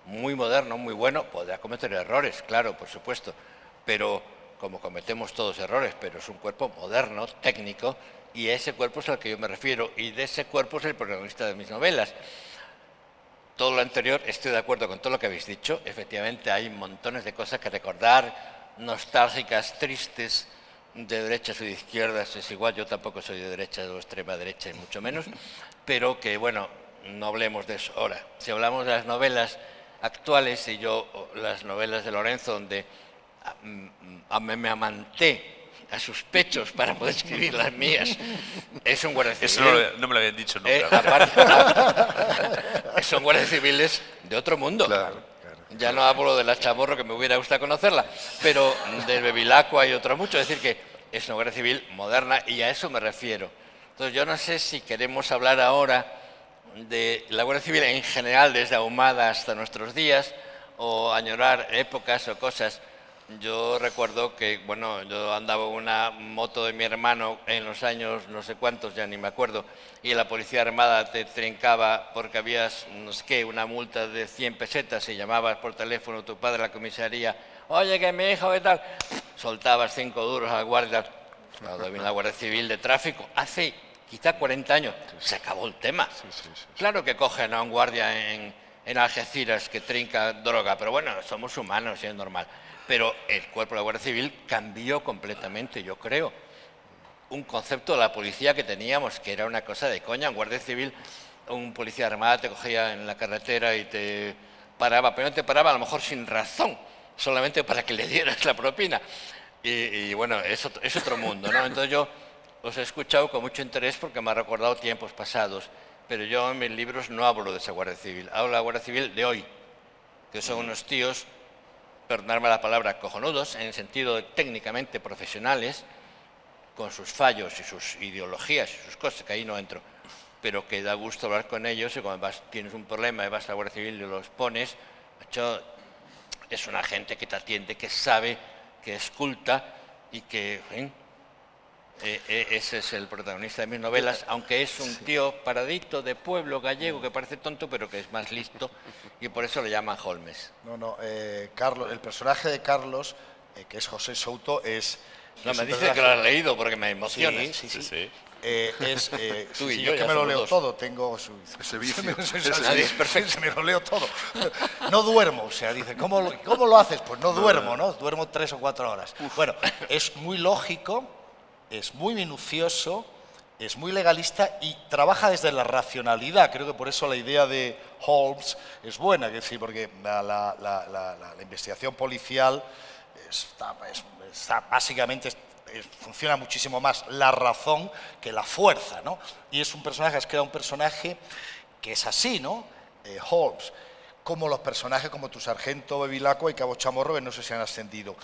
Speaker 2: muy moderno, muy bueno, podrá cometer errores, claro, por supuesto, pero como cometemos todos errores, pero es un cuerpo moderno, técnico, y ese cuerpo es al que yo me refiero, y de ese cuerpo es el protagonista de mis novelas. Todo lo anterior, estoy de acuerdo con todo lo que habéis dicho, efectivamente hay montones de cosas que recordar, nostálgicas, tristes, de derechas o de izquierdas, es igual, yo tampoco soy de derecha o extrema derecha, y mucho menos, pero que, bueno, no hablemos de eso. Ahora, si hablamos de las novelas actuales, y yo, las novelas de Lorenzo, donde me amanté a sus pechos para poder escribir las mías. Es un guardia
Speaker 1: Eso
Speaker 2: civil.
Speaker 1: no me lo habían dicho nunca.
Speaker 2: Son guardias civiles de otro mundo.
Speaker 3: Claro.
Speaker 2: Ya no hablo de la Chamorro, que me hubiera gustado conocerla, pero del Bevilacqua hay otro mucho. Es decir, que es una guardia civil moderna y a eso me refiero. Entonces, yo no sé si queremos hablar ahora de la Guardia Civil en general, desde Ahumada hasta nuestros días, o añorar épocas o cosas. Yo recuerdo que, bueno, yo andaba en una moto de mi hermano en los años no sé cuántos, ya ni me acuerdo, y la policía armada te trincaba porque habías, no sé qué, una multa de 100 pesetas y llamabas por teléfono a tu padre a la comisaría, oye, que mi hijo, ¿qué tal? Soltabas 5 duros al guardia. Cuando vino la Guardia Civil de Tráfico, hace quizá 40 años, se acabó el tema. Claro que cogen a un guardia en Algeciras que trinca droga, pero bueno, somos humanos y es normal. Pero el cuerpo de la Guardia Civil cambió completamente, yo creo. Un concepto de la policía que teníamos, que era una cosa de coña. En Guardia Civil, un policía armado te cogía en la carretera y te paraba, pero no te paraba a lo mejor sin razón, solamente para que le dieras la propina. Y bueno, es otro mundo, ¿no? Entonces yo os he escuchado con mucho interés porque me ha recordado tiempos pasados, pero yo en mis libros no hablo de esa Guardia Civil, hablo de la Guardia Civil de hoy, que son unos tíos, perdonadme la palabra, cojonudos, en el sentido de técnicamente profesionales, con sus fallos y sus ideologías y sus cosas, que ahí no entro, pero que da gusto hablar con ellos y cuando tienes un problema y vas a la Guardia Civil y los pones, macho, es una gente que te atiende, que sabe, que es culta y que, en fin, ese es el protagonista de mis novelas, aunque es un tío paradito de pueblo gallego que parece tonto, pero que es más listo y por eso le llaman Holmes.
Speaker 4: No, Carlos, el personaje de Carlos, que es José Souto, es...
Speaker 2: No,
Speaker 4: es
Speaker 2: me
Speaker 4: un
Speaker 2: dice
Speaker 4: personaje-
Speaker 2: que lo has leído porque me emociona.
Speaker 4: Sí.
Speaker 1: Sí.
Speaker 2: Tú y
Speaker 4: sí,
Speaker 2: yo
Speaker 4: es que
Speaker 2: ya
Speaker 4: me lo
Speaker 2: somos
Speaker 4: leo
Speaker 2: dos.
Speaker 4: todo, tengo
Speaker 3: Ese vicio.
Speaker 2: Nadie es perfecto.
Speaker 4: Me lo leo todo. No duermo, o sea, dice, ¿cómo lo haces? Pues no duermo, ¿no? Duermo 3 o 4 horas. Bueno, es muy lógico, es muy minucioso, es muy legalista y trabaja desde la racionalidad. Creo que por eso la idea de Holmes es buena, es decir, porque la investigación policial básicamente funciona muchísimo más la razón que la fuerza, ¿no? Y es un personaje, has creado un personaje que es así, ¿no? Holmes, como los personajes como tu sargento Bevilacqua y Cabo Chamorro, que no sé si han ascendido.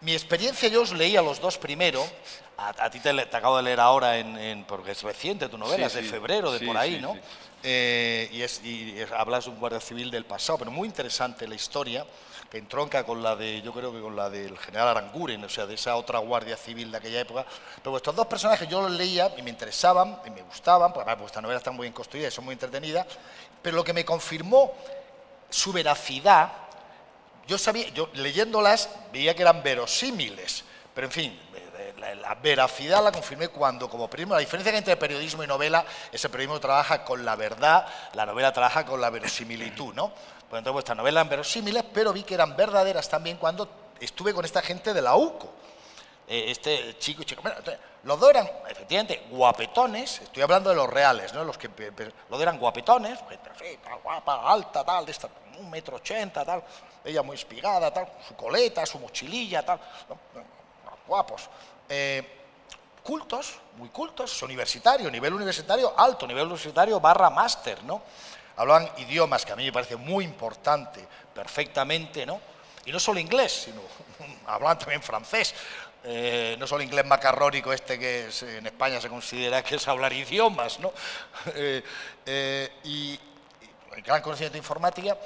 Speaker 4: Mi experiencia, yo os leí a los dos primero, a ti te acabo de leer ahora, porque es reciente tu novela,
Speaker 3: Sí,
Speaker 4: es de
Speaker 3: sí.
Speaker 4: febrero, de
Speaker 3: Sí,
Speaker 4: por ahí,
Speaker 3: sí,
Speaker 4: ¿no?
Speaker 3: sí.
Speaker 4: Hablas de un guardia civil del pasado, pero muy interesante la historia, que entronca con la de, yo creo que con la del general Aranguren, o sea, de esa otra guardia civil de aquella época. Pero estos dos personajes yo los leía y me interesaban y me gustaban, porque además vuestras novelas están muy bien construidas y son muy entretenidas, pero lo que me confirmó su veracidad, yo leyéndolas veía que eran verosímiles, pero en fin, la veracidad la confirmé cuando, como periodismo, la diferencia que entre periodismo y novela es el periodismo trabaja con la verdad, la novela trabaja con la verosimilitud, ¿no? Pues entonces vuestras novelas eran verosímiles, pero vi que eran verdaderas también cuando estuve con esta gente de la UCO. Este chico, bueno, entonces, los dos eran efectivamente guapetones, estoy hablando de los reales, ¿no? Los dos eran guapetones, gente así, tal, guapa, alta, tal, de esta, 1,80 m, tal, ella muy espigada, tal, su coleta, su mochililla, tal, ¿no? Guapos. Cultos, muy cultos, nivel universitario alto, nivel universitario / máster, ¿no? Hablaban idiomas que a mí me parece muy importante, perfectamente, ¿no? Y no solo inglés, sino hablaban también francés. No solo inglés macarrónico que en España se considera que es hablar idiomas, ¿no? Y gran conocimiento de informática,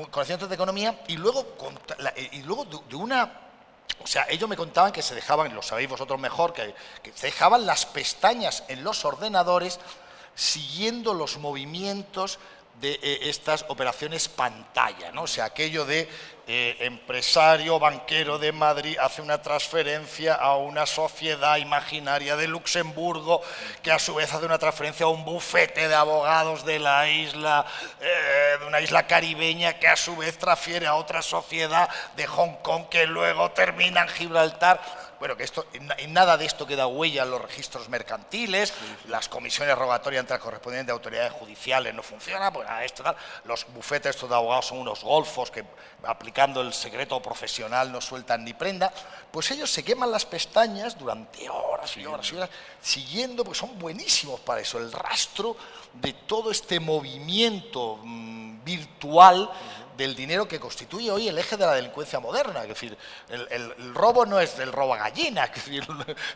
Speaker 4: conocimientos de economía y luego de una... O sea, ellos me contaban que se dejaban, lo sabéis vosotros mejor, que se dejaban las pestañas en los ordenadores siguiendo los movimientos de estas operaciones pantalla, ¿no? O sea, aquello de empresario, banquero de Madrid hace una transferencia a una sociedad imaginaria de Luxemburgo, que a su vez hace una transferencia a un bufete de abogados de la isla, de una isla caribeña, que a su vez transfiere a otra sociedad de Hong Kong, que luego termina en Gibraltar. Bueno, que esto, en nada de esto queda huella en los registros mercantiles, las comisiones rogatorias entre las correspondientes autoridades judiciales no funcionan, pues nada, esto tal, los bufetes estos de abogados son unos golfos que aplicando el secreto profesional no sueltan ni prenda, pues ellos se queman las pestañas durante horas y horas y horas, siguiendo, pues son buenísimos para eso, el rastro de todo este movimiento virtual del dinero que constituye hoy el eje de la delincuencia moderna. Es decir, el robo no es el robo a gallina, es decir,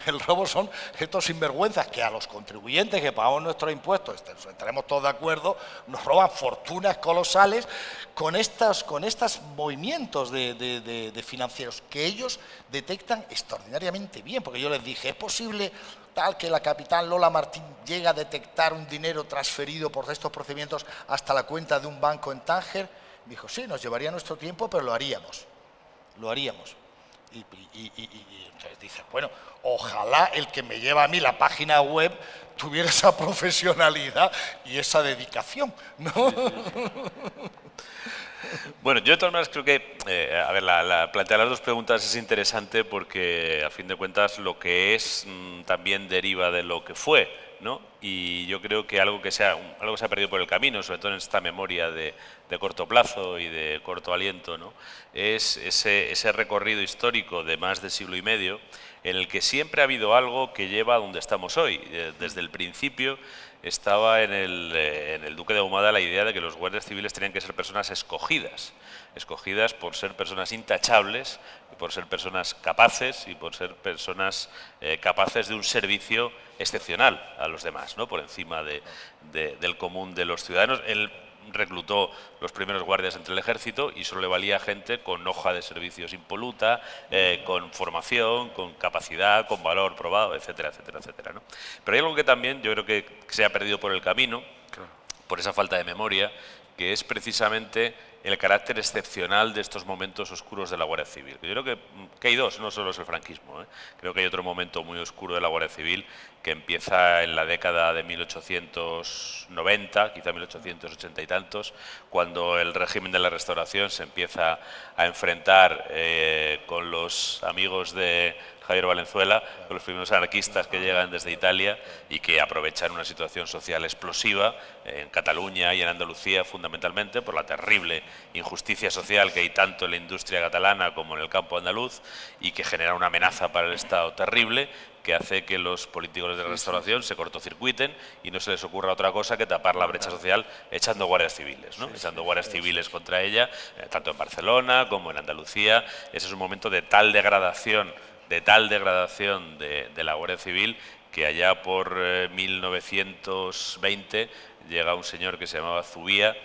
Speaker 4: el robo son estos sinvergüenzas que a los contribuyentes que pagamos nuestros impuestos, estaremos todos de acuerdo, nos roban fortunas colosales con estos movimientos de financieros que ellos detectan extraordinariamente bien, porque yo les dije, ¿es posible tal que la capitán Lola Martín llegue a detectar un dinero transferido por estos procedimientos hasta la cuenta de un banco en Tánger? Dijo, sí, nos llevaría nuestro tiempo, pero lo haríamos. Y entonces dice, bueno, ojalá el que me lleva a mí la página web tuviera esa profesionalidad y esa dedicación, ¿no?
Speaker 1: Bueno, yo de todas maneras creo que, a ver, plantear las dos preguntas es interesante porque, a fin de cuentas, lo que es también deriva de lo que fue, ¿no? Y yo creo que algo que se ha perdido por el camino, sobre todo en esta memoria de corto plazo y de corto aliento, ¿no? Es ese recorrido histórico de más de siglo y medio en el que siempre ha habido algo que lleva a donde estamos hoy. Desde el principio estaba en el Duque de Ahumada la idea de que los guardias civiles tenían que ser personas escogidas por ser personas intachables, por ser personas capaces y por ser personas capaces de un servicio excepcional a los demás, ¿no? Por encima del común de los ciudadanos. Él reclutó los primeros guardias entre el ejército y solo le valía gente con hoja de servicios impoluta, con formación, con capacidad, con valor probado, etcétera, etcétera, etcétera, ¿no? Pero hay algo que también yo creo que se ha perdido por el camino, por esa falta de memoria, que es precisamente el carácter excepcional de estos momentos oscuros de la Guardia Civil. Yo creo que hay dos, no solo es el franquismo, ¿eh? Creo que hay otro momento muy oscuro de la Guardia Civil que empieza en la década de 1890, quizá 1880 y tantos, cuando el régimen de la Restauración se empieza a enfrentar con los amigos de Javier Valenzuela, con los primeros anarquistas que llegan desde Italia y que aprovechan una situación social explosiva en Cataluña y en Andalucía fundamentalmente por la terrible injusticia social que hay tanto en la industria catalana como en el campo andaluz y que genera una amenaza para el Estado terrible que hace que los políticos de la Restauración se cortocircuiten y no se les ocurra otra cosa que tapar la brecha social echando guardias civiles, ¿no? Echando guardias civiles contra ella, tanto en Barcelona como en Andalucía. Ese es un momento de tal degradación de la Guardia Civil que allá por 1920 llega un señor que se llamaba Zubía,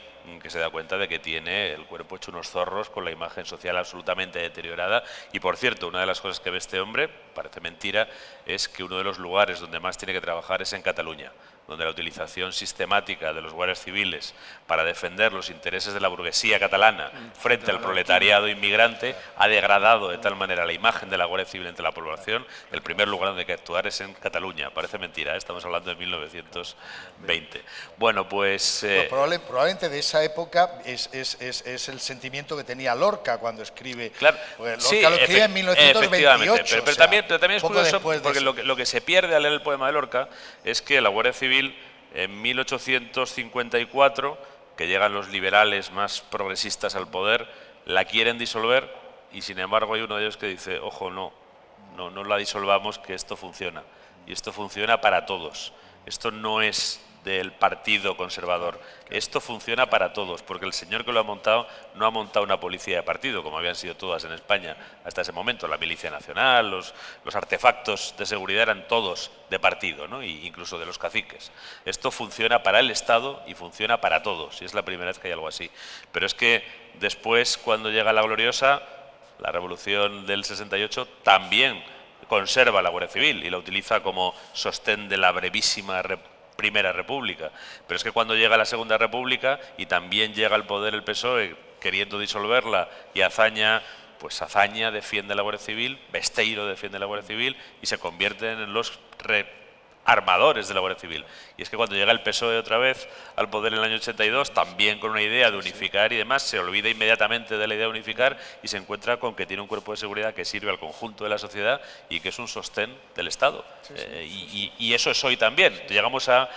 Speaker 1: que se da cuenta de que tiene el cuerpo hecho unos zorros con la imagen social absolutamente deteriorada. Y por cierto, una de las cosas que ve este hombre, parece mentira, es que uno de los lugares donde más tiene que trabajar es en Cataluña, donde la utilización sistemática de los guardias civiles para defender los intereses de la burguesía catalana frente al proletariado inmigrante ha degradado de tal manera la imagen de la Guardia Civil entre la población. El primer lugar donde hay que actuar es en Cataluña. Parece mentira, ¿eh? Estamos hablando de 1920. Bueno, pues...
Speaker 4: probablemente de esa época es el sentimiento que tenía Lorca cuando escribe.
Speaker 1: Claro,
Speaker 4: Lorca
Speaker 1: sí,
Speaker 4: lo escribe en 1928.
Speaker 1: Pero también es curioso porque lo que se pierde al leer el poema de Lorca es que la Guardia Civil en 1854, que llegan los liberales más progresistas al poder, la quieren disolver y sin embargo hay uno de ellos que dice, ojo, no la disolvamos, que esto funciona. Y esto funciona para todos. Esto no es del Partido Conservador. Esto funciona para todos, porque el señor que lo ha montado no ha montado una policía de partido, como habían sido todas en España hasta ese momento. La Milicia Nacional, los artefactos de seguridad eran todos de partido, ¿no? Y incluso de los caciques. Esto funciona para el Estado y funciona para todos, y es la primera vez que hay algo así. Pero es que después, cuando llega la gloriosa, la Revolución del 68 también conserva la Guardia Civil y la utiliza como sostén de la brevísima Primera República. Pero es que cuando llega la Segunda República y también llega al poder el PSOE queriendo disolverla y Azaña defiende la Guardia Civil, Besteiro defiende la Guardia Civil y se convierten en los armadores de la Guardia Civil. Y es que cuando llega el PSOE otra vez al poder en el año 82, también con una idea de unificar y demás, se olvida inmediatamente de la idea de unificar y se encuentra con que tiene un cuerpo de seguridad que sirve al conjunto de la sociedad y que es un sostén del Estado. Y eso es hoy también. Llegamos a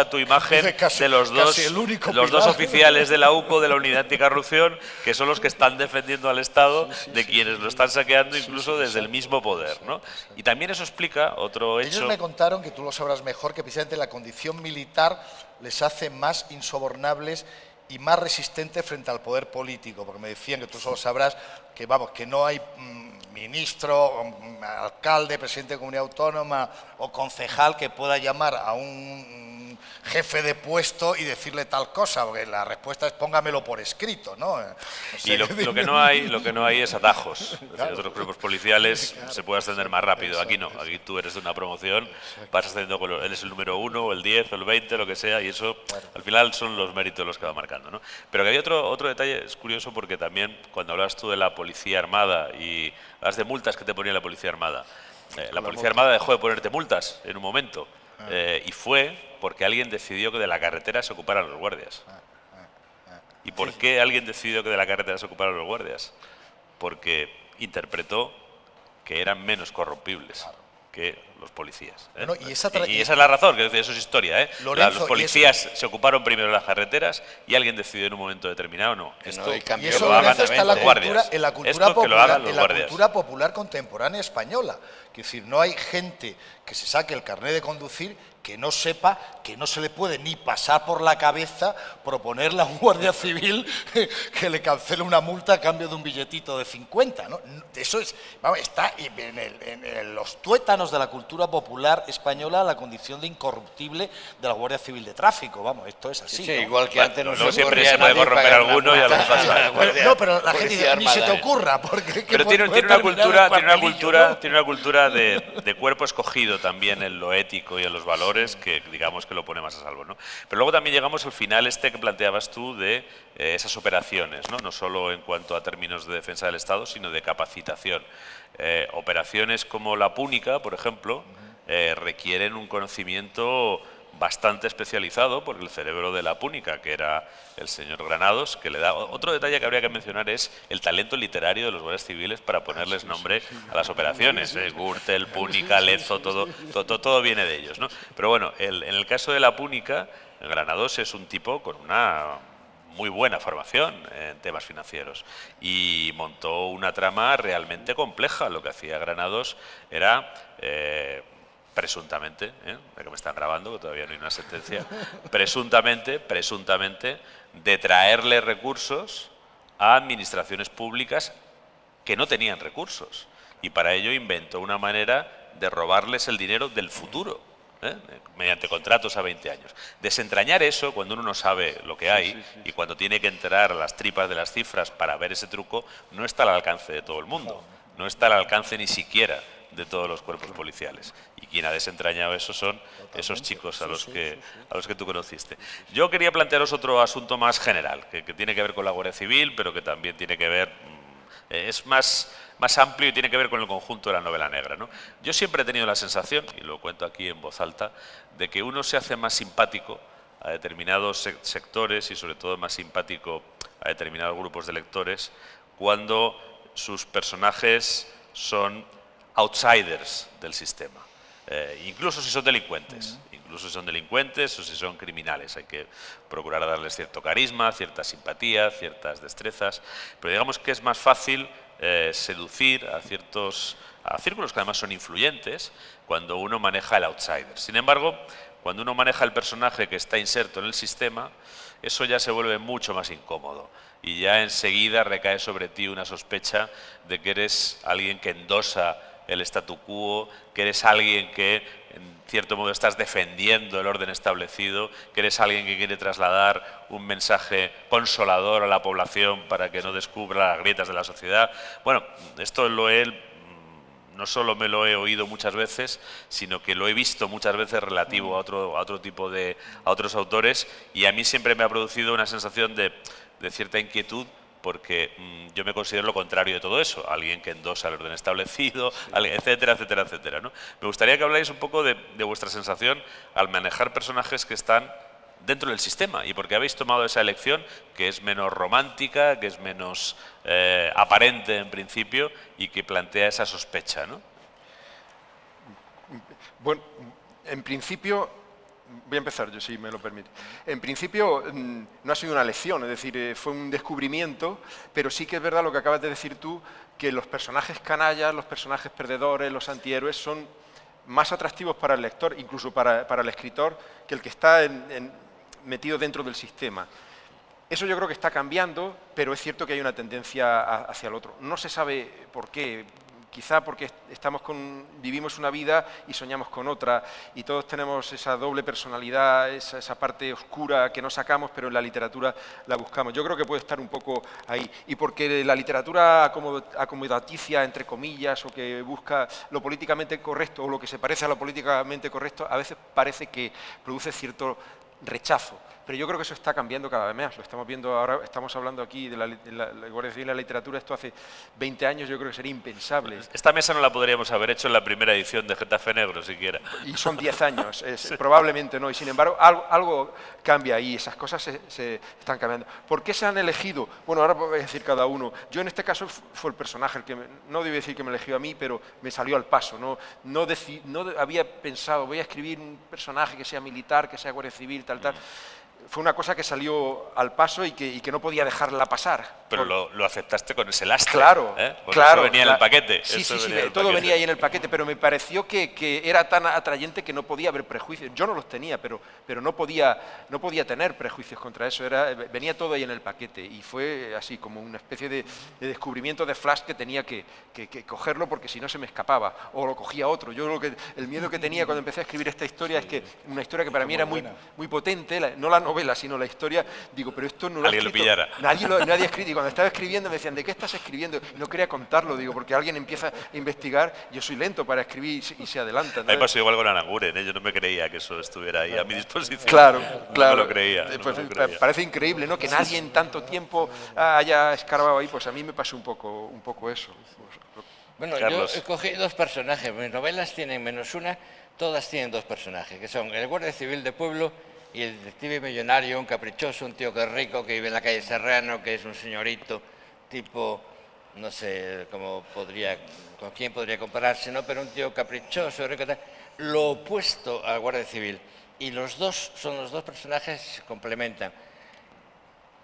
Speaker 1: tu imagen de los dos oficiales de la UCO, de la Unidad Anticorrupción, que son los que están defendiendo al Estado de quienes lo están saqueando incluso desde el mismo poder, ¿no? Y también eso explica otro hecho.
Speaker 4: Ellos me contaron, que tú lo sabrás mejor, que precisamente la condición militar les hace más insobornables y más resistentes frente al poder político, porque me decían, que tú solo sabrás, que vamos, que no hay ministro, alcalde, presidente de comunidad autónoma o concejal que pueda llamar a un jefe de puesto y decirle tal cosa, porque la respuesta es póngamelo por escrito, ¿no?
Speaker 1: Y lo que no hay es atajos. Claro. Otros cuerpos policiales se puede ascender más rápido. Aquí no. Aquí tú eres de una promoción, vas ascendiendo, eres el número 1, o el 10, o el 20, lo que sea, y eso al final son los méritos los que va marcando, ¿no? Pero que hay otro detalle, es curioso porque también cuando hablas tú de la Policía Armada y hablas de multas que te ponía la Policía Armada, la Policía Armada dejó de ponerte multas en un momento. Y fue porque alguien decidió que de la carretera se ocuparan los guardias. ¿Y por qué alguien decidió que de la carretera se ocuparan los guardias? Porque interpretó que eran menos corrompibles que los policías.
Speaker 4: Bueno, y esa
Speaker 1: es la razón, que eso es historia.
Speaker 4: Lorenzo,
Speaker 1: los policías se ocuparon primero de las carreteras y alguien decidió en un momento determinado no.
Speaker 4: Esto, y eso, Lorenzo, está en la cultura popular contemporánea española. Es decir, no hay gente que se saque el carnet de conducir que no sepa que no se le puede ni pasar por la cabeza proponerle a un guardia civil que le cancele una multa a cambio de un billetito de 50, ¿no? Eso es, vamos, está en los tuétanos de la cultura popular española, la condición de incorruptible de la Guardia Civil de Tráfico, vamos, esto es así.
Speaker 2: Sí, ¿no? Igual que antes
Speaker 1: no siempre se puede corromper alguno y a lo mejor
Speaker 4: no, pero la gente dice, ni se te ocurra, porque
Speaker 1: pero tiene una cultura de cuerpo escogido también en lo ético y en los valores, que digamos que lo pone más a salvo, ¿no? Pero luego también llegamos al final que planteabas tú de esas operaciones, ¿no? No solo en cuanto a términos de defensa del Estado, sino de capacitación. Operaciones como la Púnica, por ejemplo, requieren un conocimiento bastante especializado, porque el cerebro de la Púnica, que era el señor Granados, que le da... Otro detalle que habría que mencionar es el talento literario de los guardias civiles para ponerles nombre a las operaciones. Gürtel, Púnica, Lezo, todo viene de ellos, ¿no? Pero bueno, en el caso de la Púnica, Granados es un tipo con una muy buena formación en temas financieros y montó una trama realmente compleja. Lo que hacía Granados era... presuntamente, que me están grabando, que todavía no hay una sentencia, presuntamente, de traerle recursos a administraciones públicas que no tenían recursos. Y para ello inventó una manera de robarles el dinero del futuro, mediante contratos a 20 años. Desentrañar eso, cuando uno no sabe lo que hay y cuando tiene que entrar a las tripas de las cifras para ver ese truco, no está al alcance de todo el mundo, no está al alcance ni siquiera de todos los cuerpos policiales. Y quien ha desentrañado eso son esos chicos a los que tú conociste. Yo quería plantearos otro asunto más general, que tiene que ver con la Guardia Civil, pero que también tiene que ver, es más amplio y tiene que ver con el conjunto de la novela negra, ¿no? Yo siempre he tenido la sensación, y lo cuento aquí en voz alta, de que uno se hace más simpático a determinados sectores y sobre todo más simpático a determinados grupos de lectores cuando sus personajes son outsiders del sistema, incluso si son delincuentes, o si son criminales. Hay que procurar darles cierto carisma, cierta simpatía, ciertas destrezas, pero digamos que es más fácil seducir a círculos que además son influyentes cuando uno maneja el outsider. Sin embargo, cuando uno maneja el personaje que está inserto en el sistema, eso ya se vuelve mucho más incómodo y ya enseguida recae sobre ti una sospecha de que eres alguien que endosa el statu quo, que eres alguien que en cierto modo estás defendiendo el orden establecido, que eres alguien que quiere trasladar un mensaje consolador a la población para que no descubra las grietas de la sociedad. Bueno, esto no solo me lo he oído muchas veces, sino que lo he visto muchas veces relativo a otros autores, y a mí siempre me ha producido una sensación de cierta inquietud porque yo me considero lo contrario de todo eso, alguien que endosa el orden establecido, etcétera, etcétera, etcétera, ¿no? Me gustaría que habláis un poco de vuestra sensación al manejar personajes que están dentro del sistema y porque habéis tomado esa elección que es menos romántica, que es menos aparente en principio y que plantea esa sospecha, ¿no?
Speaker 3: Bueno, en principio, voy a empezar yo, si me lo permite. En principio no ha sido una lección, es decir, fue un descubrimiento, pero sí que es verdad lo que acabas de decir tú, que los personajes canallas, los personajes perdedores, los antihéroes son más atractivos para el lector, incluso para el escritor, que el que está metido dentro del sistema. Eso yo creo que está cambiando, pero es cierto que hay una tendencia hacia el otro. No se sabe por qué. Quizá porque vivimos una vida y soñamos con otra, y todos tenemos esa doble personalidad, esa parte oscura que no sacamos, pero en la literatura la buscamos. Yo creo que puede estar un poco ahí. Y porque la literatura acomodaticia, entre comillas, o que busca lo políticamente correcto, o lo que se parece a lo políticamente correcto, a veces parece que produce cierto rechazo. Pero yo creo que eso está cambiando cada vez más. Lo estamos viendo ahora, estamos hablando aquí de la Guardia Civil y la literatura. Esto hace 20 años yo creo que sería impensable.
Speaker 1: Esta mesa no la podríamos haber hecho en la primera edición de Getafe Negro, siquiera.
Speaker 3: Y son 10 años, probablemente no. Y sin embargo, algo cambia ahí, esas cosas se están cambiando. ¿Por qué se han elegido? Bueno, ahora voy a decir cada uno. Yo en este caso fue el personaje el que, no debo decir que me eligió a mí, pero me salió al paso. No había pensado, voy a escribir un personaje que sea militar, que sea Guardia Civil, tal. Fue una cosa que salió al paso y que no podía dejarla pasar.
Speaker 1: Pero lo aceptaste con ese lastre.
Speaker 3: Claro,
Speaker 1: claro. Eso venía en el paquete.
Speaker 3: Sí, todo venía ahí en el paquete, pero me pareció que era tan atrayente que no podía haber prejuicios. Yo no los tenía, pero no podía tener prejuicios contra eso. Venía todo ahí en el paquete y fue así como una especie de descubrimiento de flash que tenía que cogerlo porque si no se me escapaba o lo cogía otro. El miedo que tenía cuando empecé a escribir esta historia es que una historia que para mí era muy potente, no la novela, sino la historia, digo, pero esto no lo ha escrito.
Speaker 1: Alguien lo pillara.
Speaker 3: Nadie ha escrito. Y cuando estaba escribiendo me decían, ¿de qué estás escribiendo? Y no quería contarlo, digo, porque alguien empieza a investigar, yo soy lento para escribir y se adelanta.
Speaker 1: A mí me pasó igual con Aranguren, yo no me creía que eso estuviera ahí a mi disposición.
Speaker 3: Claro.
Speaker 1: No lo creía.
Speaker 3: Parece increíble, ¿no? Que nadie en tanto tiempo haya escarbado ahí, pues a mí me pasó un poco eso.
Speaker 2: Bueno,
Speaker 1: Carlos.
Speaker 2: yo escogí dos personajes. Mis novelas tienen menos una, todas tienen dos personajes, que son el guardia civil de pueblo y el detective millonario, un caprichoso, un tío que es rico, que vive en la calle Serrano, que es un señorito tipo, no sé con quién podría compararse, ¿no? Pero un tío caprichoso, rico, tal, lo opuesto al guardia civil. Y los dos personajes se complementan.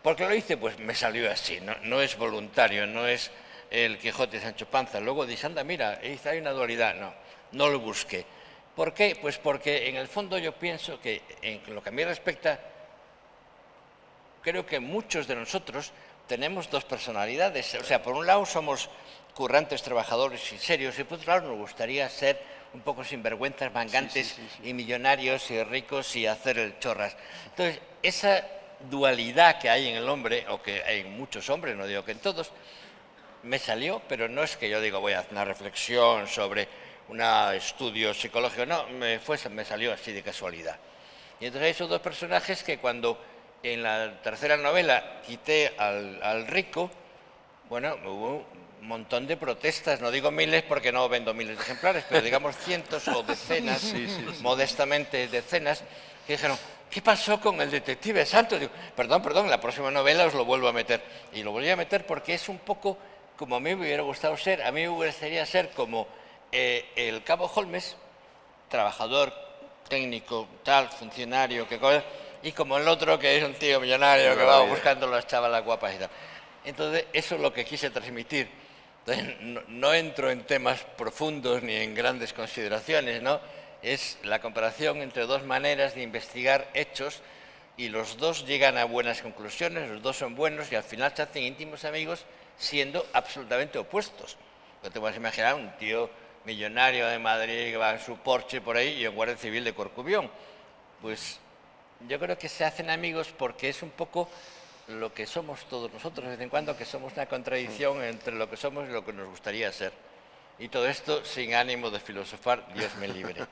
Speaker 2: ¿Por qué lo hice? Pues me salió así, no es voluntario, no es el Quijote de Sancho Panza. Luego dije, anda, mira, hay una dualidad. No lo busqué. ¿Por qué? Pues porque en el fondo yo pienso que, en lo que a mí respecta, creo que muchos de nosotros tenemos dos personalidades. O sea, por un lado somos currantes, trabajadores y serios, y por otro lado nos gustaría ser un poco sinvergüenzas, mangantes y millonarios y ricos y hacer el chorras. Entonces, esa dualidad que hay en el hombre, o que hay en muchos hombres, no digo que en todos, me salió, pero no es que yo digo voy a hacer una reflexión sobre un estudio psicológico, no, me salió así de casualidad. Y entonces hay esos dos personajes que cuando en la tercera novela quité al rico, bueno, hubo un montón de protestas, no digo miles porque no vendo miles de ejemplares, pero digamos cientos o decenas, modestamente decenas, que dijeron, ¿qué pasó con el detective Santos? Digo, perdón, en la próxima novela os lo vuelvo a meter. Y lo volví a meter porque es un poco como a mí me hubiera gustado ser. A mí me gustaría ser como el cabo Holmes, trabajador, técnico, tal, funcionario, y como el otro que es un tío millonario que va buscando las chavalas guapas y tal. Entonces, eso es lo que quise transmitir. Entonces, no entro en temas profundos ni en grandes consideraciones, ¿no? Es la comparación entre dos maneras de investigar hechos y los dos llegan a buenas conclusiones, los dos son buenos y al final se hacen íntimos amigos siendo absolutamente opuestos. No te puedes imaginar un tío millonario de Madrid que va en su Porsche por ahí y un guardia civil de Corcubión. Pues yo creo que se hacen amigos porque es un poco lo que somos todos nosotros de vez en cuando, que somos una contradicción entre lo que somos y lo que nos gustaría ser. Y todo esto sin ánimo de filosofar, Dios me libre.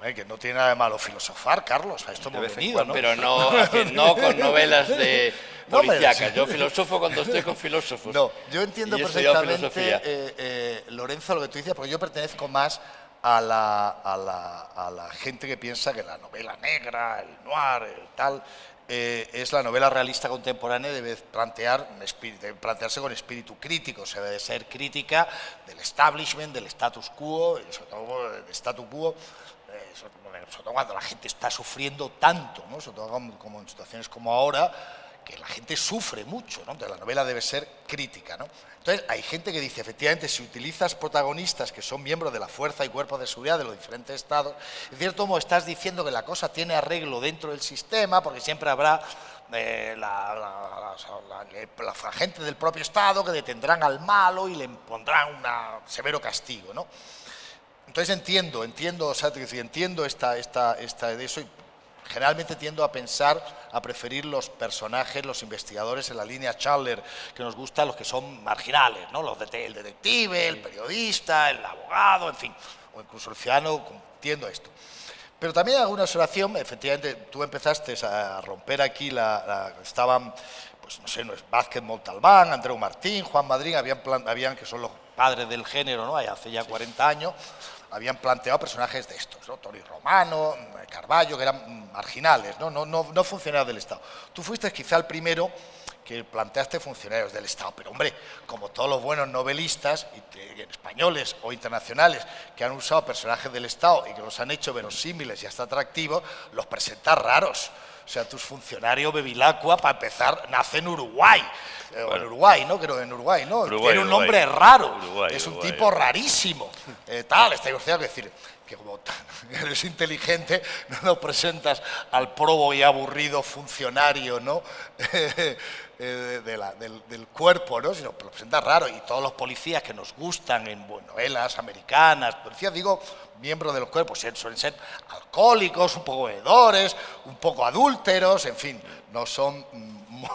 Speaker 4: Que no tiene nada de malo filosofar, Carlos, a esto hemos venido, ¿no?
Speaker 2: Pero no con novelas de
Speaker 4: No, hombre,
Speaker 2: policíacas.
Speaker 4: sí.
Speaker 2: Yo filosofo cuando estoy con filósofos.
Speaker 4: No, yo entiendo
Speaker 2: Y he estudiado
Speaker 4: perfectamente, Lorenzo, lo que tú dices, porque yo pertenezco más a la gente que piensa que la novela negra, el noir, el tal, es la novela realista contemporánea, debe plantearse con espíritu crítico, se debe ser crítica del establishment, del status quo, y sobre todo del status quo, sobre todo cuando la gente está sufriendo tanto, ¿no? Sobre todo como en situaciones como ahora, que la gente sufre mucho, ¿no? Entonces la novela debe ser crítica, ¿no? Entonces hay gente que dice, efectivamente, si utilizas protagonistas que son miembros de la fuerza y cuerpos de seguridad de los diferentes estados, en cierto modo estás diciendo que la cosa tiene arreglo dentro del sistema, porque siempre habrá la gente del propio estado que detendrán al malo y le impondrán un severo castigo, ¿no? Entonces entiendo, o sea, entiendo esta de eso, y generalmente tiendo a pensar, a preferir los personajes, los investigadores en la línea Chandler, que nos gustan, los que son marginales, ¿no? El detective, el periodista, el abogado, en fin, o incluso el ciudadano, entiendo esto. Pero también hago una observación, efectivamente, tú empezaste a romper aquí, estaban, pues no sé, Vázquez Montalbán, Andreu Martín, Juan Madrid, habían que son los padres del género, ¿no? Hace ya 40 años, habían planteado personajes de estos, ¿no? Toni Romano, Carballo, que eran marginales, no funcionarios del Estado. Tú fuiste quizá el primero que planteaste funcionarios del Estado, pero hombre, como todos los buenos novelistas, españoles o internacionales, que han usado personajes del Estado y que los han hecho verosímiles y hasta atractivos, los presentas raros. O sea, tus funcionarios Bevilacqua, para empezar, nace en Uruguay. O en Uruguay, ¿no? Creo en Uruguay, ¿no? Tiene un nombre raro. Es un tipo rarísimo. Está divorciado, es decir, que como eres inteligente, no nos presentas al probo y aburrido funcionario, ¿no? del cuerpo, ¿no? Sino que lo presentas raro. Y todos los policías que nos gustan en novelas americanas, policías, digo, miembros de los cuerpos, suelen ser alcohólicos, un poco bebedores, un poco adúlteros, en fin, no son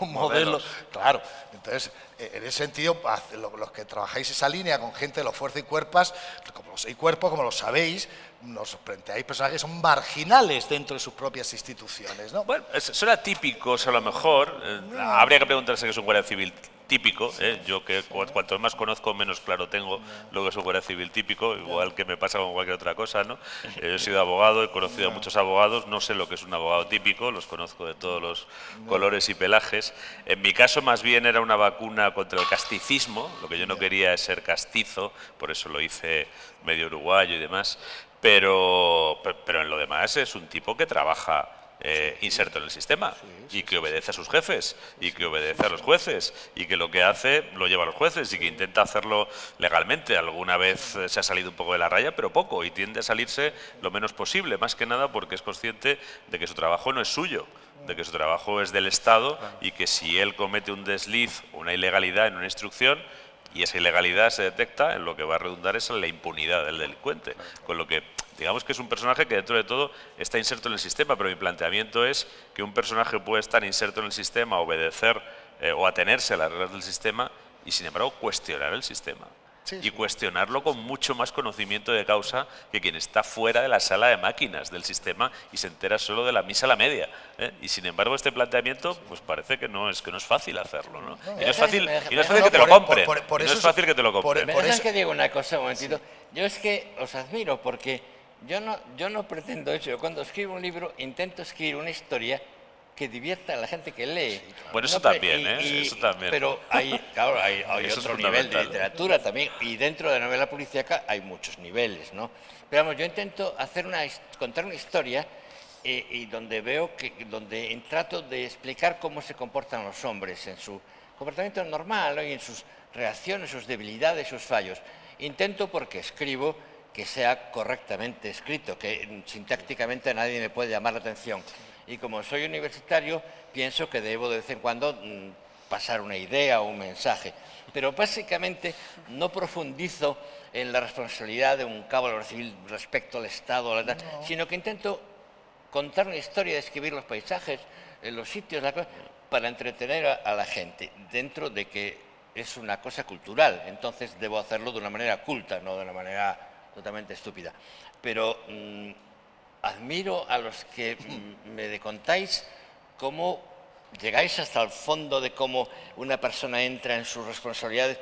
Speaker 4: modelos. Claro, entonces, en ese sentido, los que trabajáis esa línea con gente de los fuerzas y cuerpos, como lo sabéis, nos planteáis personajes que son marginales dentro de sus propias instituciones, ¿no?
Speaker 1: Bueno, son atípicos a lo mejor. Habría que preguntarse qué es un guardia civil típico. Yo que cuanto más conozco, menos claro tengo lo que es un guardia civil típico, igual que me pasa con cualquier otra cosa, ¿no? He sido abogado, he conocido a muchos abogados, no sé lo que es un abogado típico, los conozco de todos los colores y pelajes. En mi caso, más bien era una vacuna contra el casticismo. Lo que yo no quería es ser castizo, por eso lo hice medio uruguayo y demás. Pero en lo demás es un tipo que trabaja inserto en el sistema y que obedece a sus jefes y que obedece a los jueces y que lo que hace lo lleva a los jueces y que intenta hacerlo legalmente. Alguna vez se ha salido un poco de la raya, pero poco, y tiende a salirse lo menos posible, más que nada porque es consciente de que su trabajo no es suyo, de que su trabajo es del Estado y que si él comete un desliz o una ilegalidad en una instrucción, y esa ilegalidad se detecta, en lo que va a redundar es en la impunidad del delincuente. Con lo que, digamos que es un personaje que dentro de todo está inserto en el sistema, pero mi planteamiento es que un personaje puede estar inserto en el sistema, obedecer o atenerse a las reglas del sistema y sin embargo cuestionar el sistema. Y cuestionarlo con mucho más conocimiento de causa que quien está fuera de la sala de máquinas del sistema y se entera solo de la misa a la media. Y sin embargo este planteamiento pues parece que no es fácil hacerlo, ¿no? Y no es fácil que te lo compren. No es fácil que te lo compren.
Speaker 2: ¿Me dejas que diga una cosa un momentito? Yo es que os admiro porque yo no pretendo eso. Yo cuando escribo un libro intento escribir una historia que divierta a la gente que lee.
Speaker 1: Bueno, eso también, eso también.
Speaker 2: Pero hay
Speaker 1: Eso
Speaker 2: otro
Speaker 1: es
Speaker 2: nivel de
Speaker 1: fundamental.
Speaker 2: literatura también, y dentro de la novela policíaca hay muchos niveles, ¿no? Pero vamos, yo intento contar una historia y donde donde trato de explicar cómo se comportan los hombres en su comportamiento normal, ¿no? Y en sus reacciones, sus debilidades, sus fallos. Intento, porque escribo, que sea correctamente escrito, que sintácticamente a nadie me puede llamar la atención. Y como soy universitario, pienso que debo de vez en cuando pasar una idea o un mensaje. Pero básicamente no profundizo en la responsabilidad de un cabo de la Guardia Civil respecto al Estado, sino que intento contar una historia, describir los paisajes, los sitios, para entretener a la gente, dentro de que es una cosa cultural. Entonces debo hacerlo de una manera culta, no de una manera totalmente estúpida. Pero admiro a los que me contáis cómo llegáis hasta el fondo de cómo una persona entra en sus responsabilidades.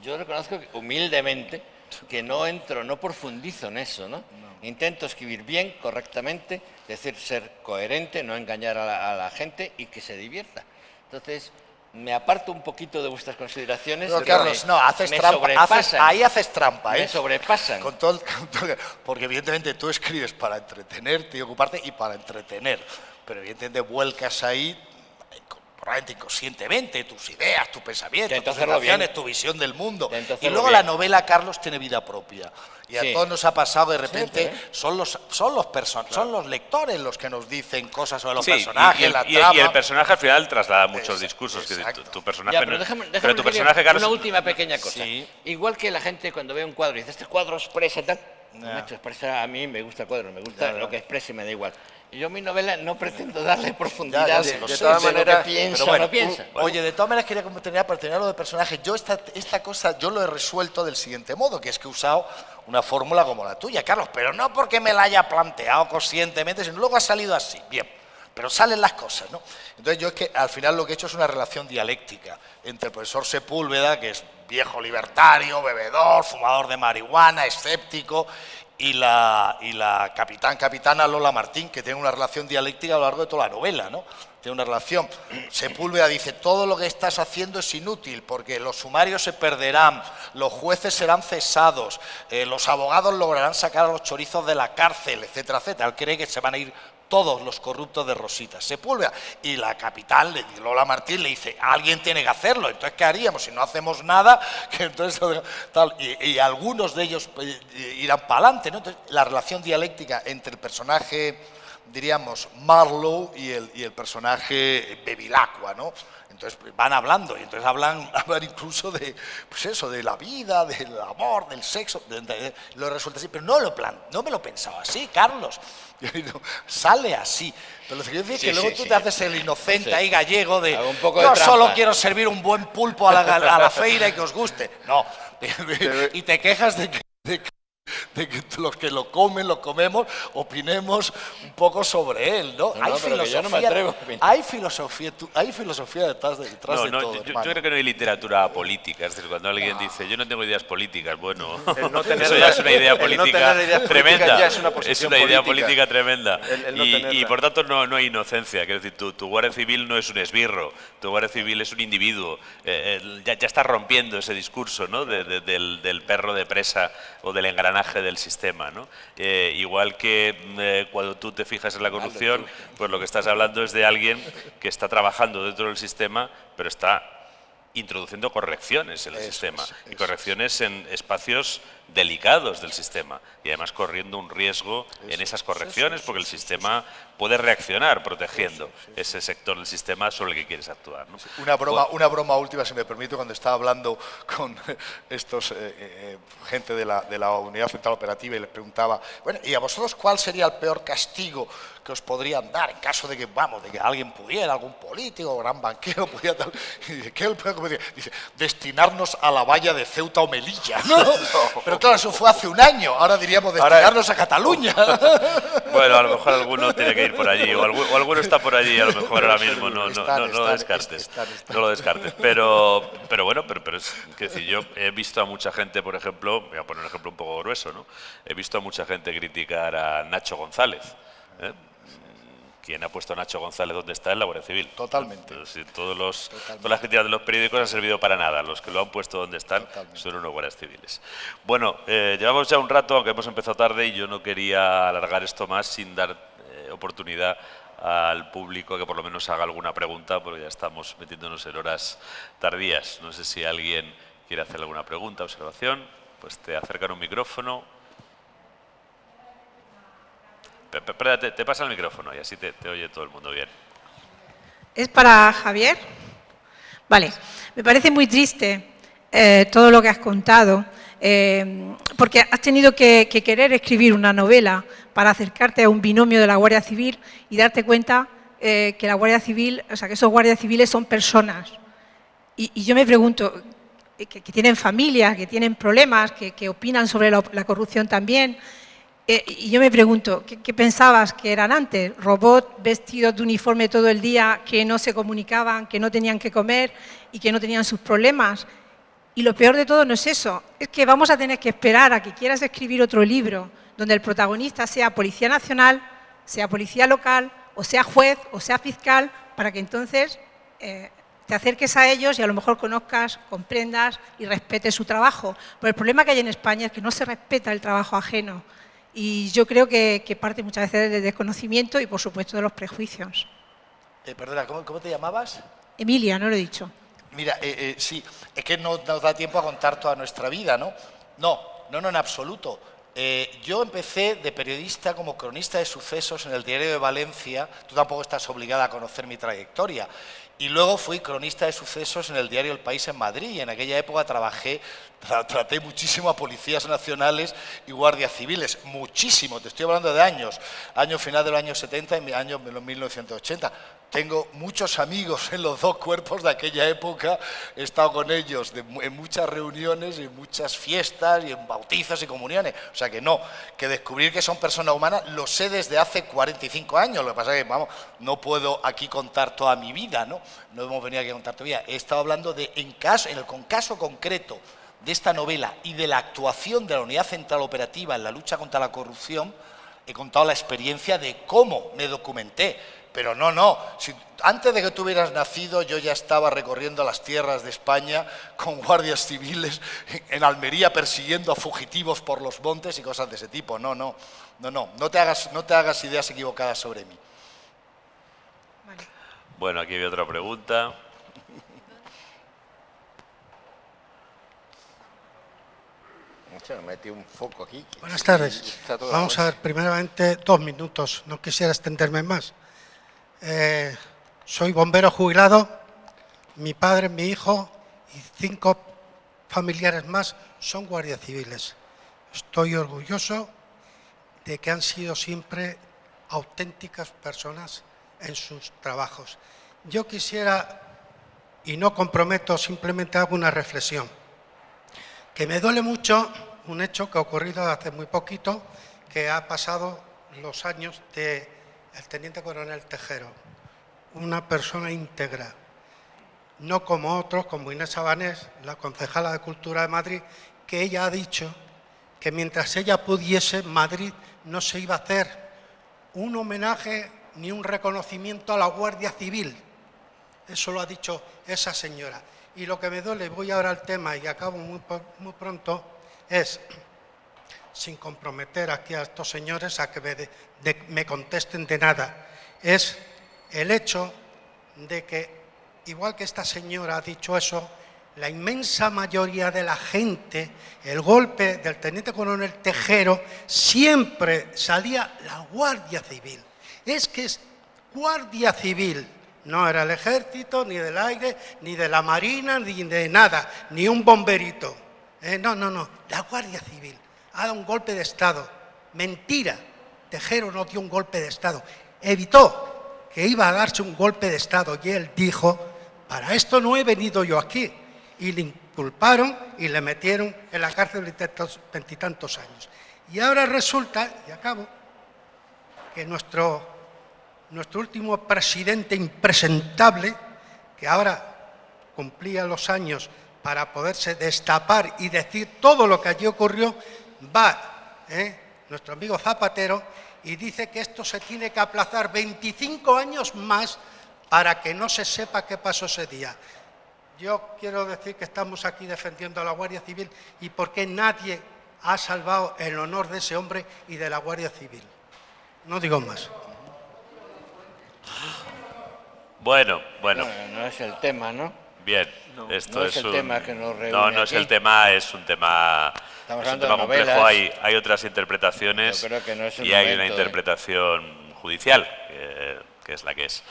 Speaker 2: Yo reconozco que, humildemente, que no entro, no profundizo en eso, ¿no? Intento escribir bien, correctamente, es decir, ser coherente, no engañar a la gente y que se divierta. Entonces, me aparto un poquito de vuestras consideraciones.
Speaker 4: No, Carlos, no, haces
Speaker 2: me
Speaker 4: trampa.
Speaker 2: sobrepasan.
Speaker 4: Ahí haces trampa, ¿eh?
Speaker 2: Me sobrepasan.
Speaker 4: Porque evidentemente tú escribes para entretenerte y ocuparte y para entretener. Pero evidentemente vuelcas ahí, probablemente inconscientemente, tus ideas, tu pensamiento, tus sensaciones, tu visión del mundo. Y luego la novela, Carlos, tiene vida propia. Y a todos nos ha pasado de repente, son los lectores los que nos dicen cosas sobre los personajes, la trama.
Speaker 1: Y el personaje al final traslada muchos discursos. Que tu personaje,
Speaker 2: ya, pero tu personaje, Carlos, una última pequeña cosa. Sí. Igual que la gente cuando ve un cuadro y dice, este cuadro expresa tal. Macho, expresa, a mí me gusta el cuadro, me gusta lo que exprese, me da igual. Yo mi novela no pretendo darle profundidad de todas maneras, que piensa o no piensa.
Speaker 4: Oye, de todas maneras quería terminar para terminar lo de personajes. Yo esta cosa yo lo he resuelto del siguiente modo, que es que he usado una fórmula como la tuya, Carlos, pero no porque me la haya planteado conscientemente, sino luego ha salido así, bien, pero salen las cosas, ¿no? Entonces yo es que al final lo que he hecho es una relación dialéctica entre el profesor Sepúlveda, que es viejo libertario, bebedor, fumador de marihuana, escéptico, y la capitana Lola Martín, que tiene una relación dialéctica a lo largo de toda la novela, ¿no? Tiene una relación. Sepúlveda dice, todo lo que estás haciendo es inútil, porque los sumarios se perderán, los jueces serán cesados, los abogados lograrán sacar a los chorizos de la cárcel, etcétera, etcétera. Él cree que se van a ir todos los corruptos de Rosita Sepúlveda. Y la capitán, Lola Martín, le dice, alguien tiene que hacerlo, entonces ¿qué haríamos si no hacemos nada? Que entonces, tal, y algunos de ellos irán para adelante, ¿no? Entonces, la relación dialéctica entre el personaje, diríamos, Marlowe y el personaje Bevilacqua, ¿no? Entonces van hablando, y entonces hablan incluso de, pues eso, de la vida, del amor, del sexo, lo resulta así, pero no me lo pensaba así, Carlos. Sale así. Pero lo que quiero decir es que luego tú te haces el inocente ahí gallego de yo solo quiero servir un buen pulpo a la feira y que os guste. No, y te quejas de que los que lo comen, lo comemos, opinemos un poco sobre él, ¿no?
Speaker 2: Hay
Speaker 4: filosofía detrás de todo.
Speaker 1: Yo creo que no hay literatura política. Es decir, cuando alguien dice, yo no tengo ideas políticas, bueno,
Speaker 3: eso ya es una idea política tremenda.
Speaker 1: Es una idea política tremenda. Y por tanto no hay inocencia. Quiero decir, tu guardia civil no es un esbirro, tu guardia civil es un individuo. Ya está rompiendo ese discurso, ¿no? del perro de presa o del engranaje del sistema, ¿no? Igual que cuando tú te fijas en la corrupción, pues lo que estás hablando es de alguien que está trabajando dentro del sistema, pero está introduciendo correcciones en el sistema, y correcciones en espacios delicados del sistema, y además corriendo un riesgo en esas correcciones, porque el sistema puede reaccionar protegiendo ese sector del sistema sobre el que quieres actuar, ¿no?
Speaker 4: Una broma última, si me permite, cuando estaba hablando con estos gente de la Unidad Central Operativa y les preguntaba, bueno, ¿y a vosotros cuál sería el peor castigo que os podrían dar en caso de que, de que alguien pudiera, algún político, gran banquero pudiera tal? Y dice, ¿qué es el peor que podría? Dice, destinarnos a la valla de Ceuta o Melilla, ¿no? Pero claro, eso fue hace un año, ahora diríamos destinarnos a Cataluña.
Speaker 1: Bueno, a lo mejor alguno tiene que ir por allí, o alguno está por allí a lo mejor ahora mismo, no lo descartes. No lo descartes. Pero bueno, pero es que decir, yo he visto a mucha gente, por ejemplo, voy a poner un ejemplo un poco grueso, ¿no? He visto a mucha gente criticar a Nacho González, ¿eh? Quien ha puesto a Nacho González donde está es la Guardia Civil.
Speaker 4: Totalmente.
Speaker 1: Entonces, todas las críticas de los periódicos han servido para nada. Los que lo han puesto donde están son unos guardias civiles. Bueno, llevamos ya un rato, aunque hemos empezado tarde, y yo no quería alargar esto más sin dar oportunidad al público que por lo menos haga alguna pregunta, porque ya estamos metiéndonos en horas tardías. No sé si alguien quiere hacer alguna pregunta, observación. Pues te acercan un micrófono. Espérate, te pasa el micrófono y así te oye todo el mundo bien.
Speaker 5: ¿Es para Javier? Vale. Me parece muy triste todo lo que has contado, porque has tenido que querer escribir una novela para acercarte a un binomio de la Guardia Civil y darte cuenta que la Guardia Civil, o sea, que esos guardias civiles son personas. Y yo me pregunto, que tienen familias, que tienen problemas, que opinan sobre la corrupción también. Y yo me pregunto, ¿qué pensabas que eran antes? ¿Robots vestidos de uniforme todo el día, que no se comunicaban, que no tenían que comer y que no tenían sus problemas? Y lo peor de todo no es eso, es que vamos a tener que esperar a que quieras escribir otro libro donde el protagonista sea policía nacional, sea policía local, o sea juez, o sea fiscal, para que entonces te acerques a ellos y a lo mejor conozcas, comprendas y respetes su trabajo. Pero el problema que hay en España es que no se respeta el trabajo ajeno. Y yo creo que parte muchas veces del desconocimiento y, por supuesto, de los prejuicios.
Speaker 4: Perdona, ¿cómo te llamabas?
Speaker 5: Emilia, no lo he dicho.
Speaker 4: Mira, sí, es que no nos da tiempo a contar toda nuestra vida, ¿no? No, en absoluto. Yo empecé de periodista como cronista de sucesos en el Diario de Valencia, tú tampoco estás obligada a conocer mi trayectoria, y luego fui cronista de sucesos en el diario El País en Madrid, y en aquella época traté muchísimo a policías nacionales y guardias civiles, muchísimo, te estoy hablando de años, año final de los años 70 y año 1980. Tengo muchos amigos en los dos cuerpos de aquella época, he estado con ellos en muchas reuniones, en muchas fiestas y en bautizos y comuniones. O sea que no, que descubrir que son personas humanas lo sé desde hace 45 años. Lo que pasa es que, vamos, no puedo aquí contar toda mi vida, ¿no? No hemos venido aquí a contar toda mi vida. He estado hablando de, con caso concreto de esta novela y de la actuación de la Unidad Central Operativa en la lucha contra la corrupción, he contado la experiencia de cómo me documenté. Pero no, antes de que tú hubieras nacido yo ya estaba recorriendo las tierras de España con guardias civiles en Almería persiguiendo a fugitivos por los montes y cosas de ese tipo. No te hagas ideas equivocadas sobre mí.
Speaker 5: Vale.
Speaker 1: Bueno, aquí había otra pregunta.
Speaker 2: Me metí un foco aquí.
Speaker 6: Buenas tardes. Vamos a ver, primeramente 2 minutos, no quisiera extenderme más. Soy bombero jubilado, mi padre, mi hijo y 5 familiares más son guardias civiles. Estoy orgulloso de que han sido siempre auténticas personas en sus trabajos. Yo quisiera, y no comprometo, simplemente hago una reflexión, que me duele mucho un hecho que ha ocurrido hace muy poquito, que ha pasado los años del teniente coronel Tejero, una persona íntegra, no como otros, como Inés Sabanés, la concejala de Cultura de Madrid, que ella ha dicho que mientras ella pudiese, Madrid no se iba a hacer un homenaje ni un reconocimiento a la Guardia Civil. Eso lo ha dicho esa señora. Y lo que me duele, voy ahora al tema y acabo muy pronto, es, sin comprometer aquí a estos señores a que me contesten de nada, es el hecho de que, igual que esta señora ha dicho eso, la inmensa mayoría de la gente, el golpe del teniente coronel Tejero, siempre salía la Guardia Civil. Es que es Guardia Civil, no era el Ejército, ni del Aire, ni de la Marina, ni de nada, ni un bomberito. No, la Guardia Civil ha dado un golpe de Estado. Mentira, Tejero no dio un golpe de Estado, evitó que iba a darse un golpe de Estado y él dijo, para esto no he venido yo aquí. Y le inculparon y le metieron en la cárcel 20 y tantos años. Y ahora resulta, y acabo, que nuestro último presidente impresentable, que ahora cumplía los años para poderse destapar y decir todo lo que allí ocurrió, va, nuestro amigo Zapatero, y dice que esto se tiene que aplazar 25 años más para que no se sepa qué pasó ese día. Yo quiero decir que estamos aquí defendiendo a la Guardia Civil y por qué nadie ha salvado el honor de ese hombre y de la Guardia Civil. No digo más.
Speaker 1: Bueno.
Speaker 2: No es el tema, ¿no?
Speaker 1: Bien, esto
Speaker 2: no es el tema que nos reúne
Speaker 1: no es
Speaker 2: aquí.
Speaker 1: el tema, es un tema
Speaker 2: Estamos
Speaker 1: complejo.
Speaker 2: novelas.
Speaker 1: Hay otras interpretaciones.
Speaker 2: Yo creo que no es el
Speaker 1: y hay una
Speaker 2: momento,
Speaker 1: interpretación judicial, que es la que es.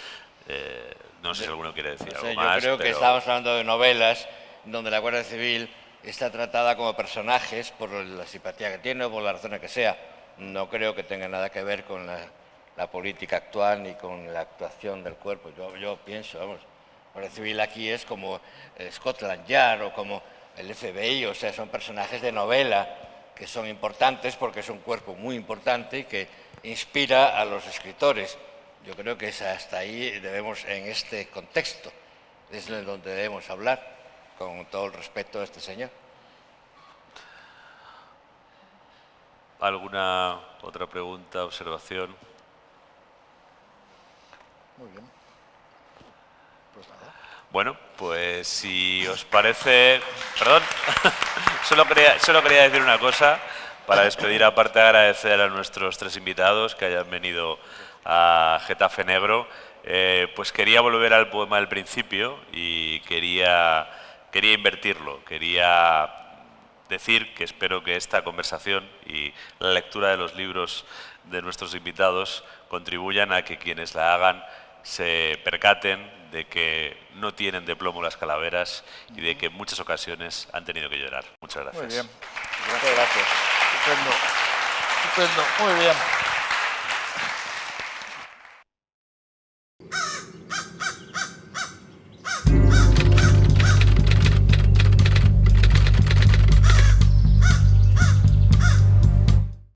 Speaker 1: No sé si alguno quiere decir
Speaker 2: No
Speaker 1: algo
Speaker 2: sé,
Speaker 1: más.
Speaker 2: yo creo que
Speaker 1: pero-
Speaker 2: estábamos hablando de novelas donde la Guardia Civil está tratada como personajes por la simpatía que tiene o por las razones que sea. No creo que tenga nada que ver con la política actual ni con la actuación del cuerpo. Yo pienso, vamos, la Guardia Civil aquí es como Scotland Yard o como el FBI, o sea, son personajes de novela que son importantes porque es un cuerpo muy importante y que inspira a los escritores. Yo creo que es hasta ahí debemos, en este contexto, es donde debemos hablar, con todo el respeto a este señor.
Speaker 1: ¿Alguna otra pregunta, observación?
Speaker 4: Muy bien. Pues nada.
Speaker 1: Bueno, pues si os parece... Perdón, solo quería decir una cosa para despedir, aparte de agradecer a nuestros 3 invitados que hayan venido a Getafe Negro. Pues quería volver al poema del principio y quería invertirlo. Quería decir que espero que esta conversación y la lectura de los libros de nuestros invitados contribuyan a que quienes la hagan se percaten de que no tienen de plomo las calaveras y de que en muchas ocasiones han tenido que llorar. Muchas gracias.
Speaker 4: Muy bien.
Speaker 2: Muchas gracias.
Speaker 4: Estupendo. Estupendo. Muy bien.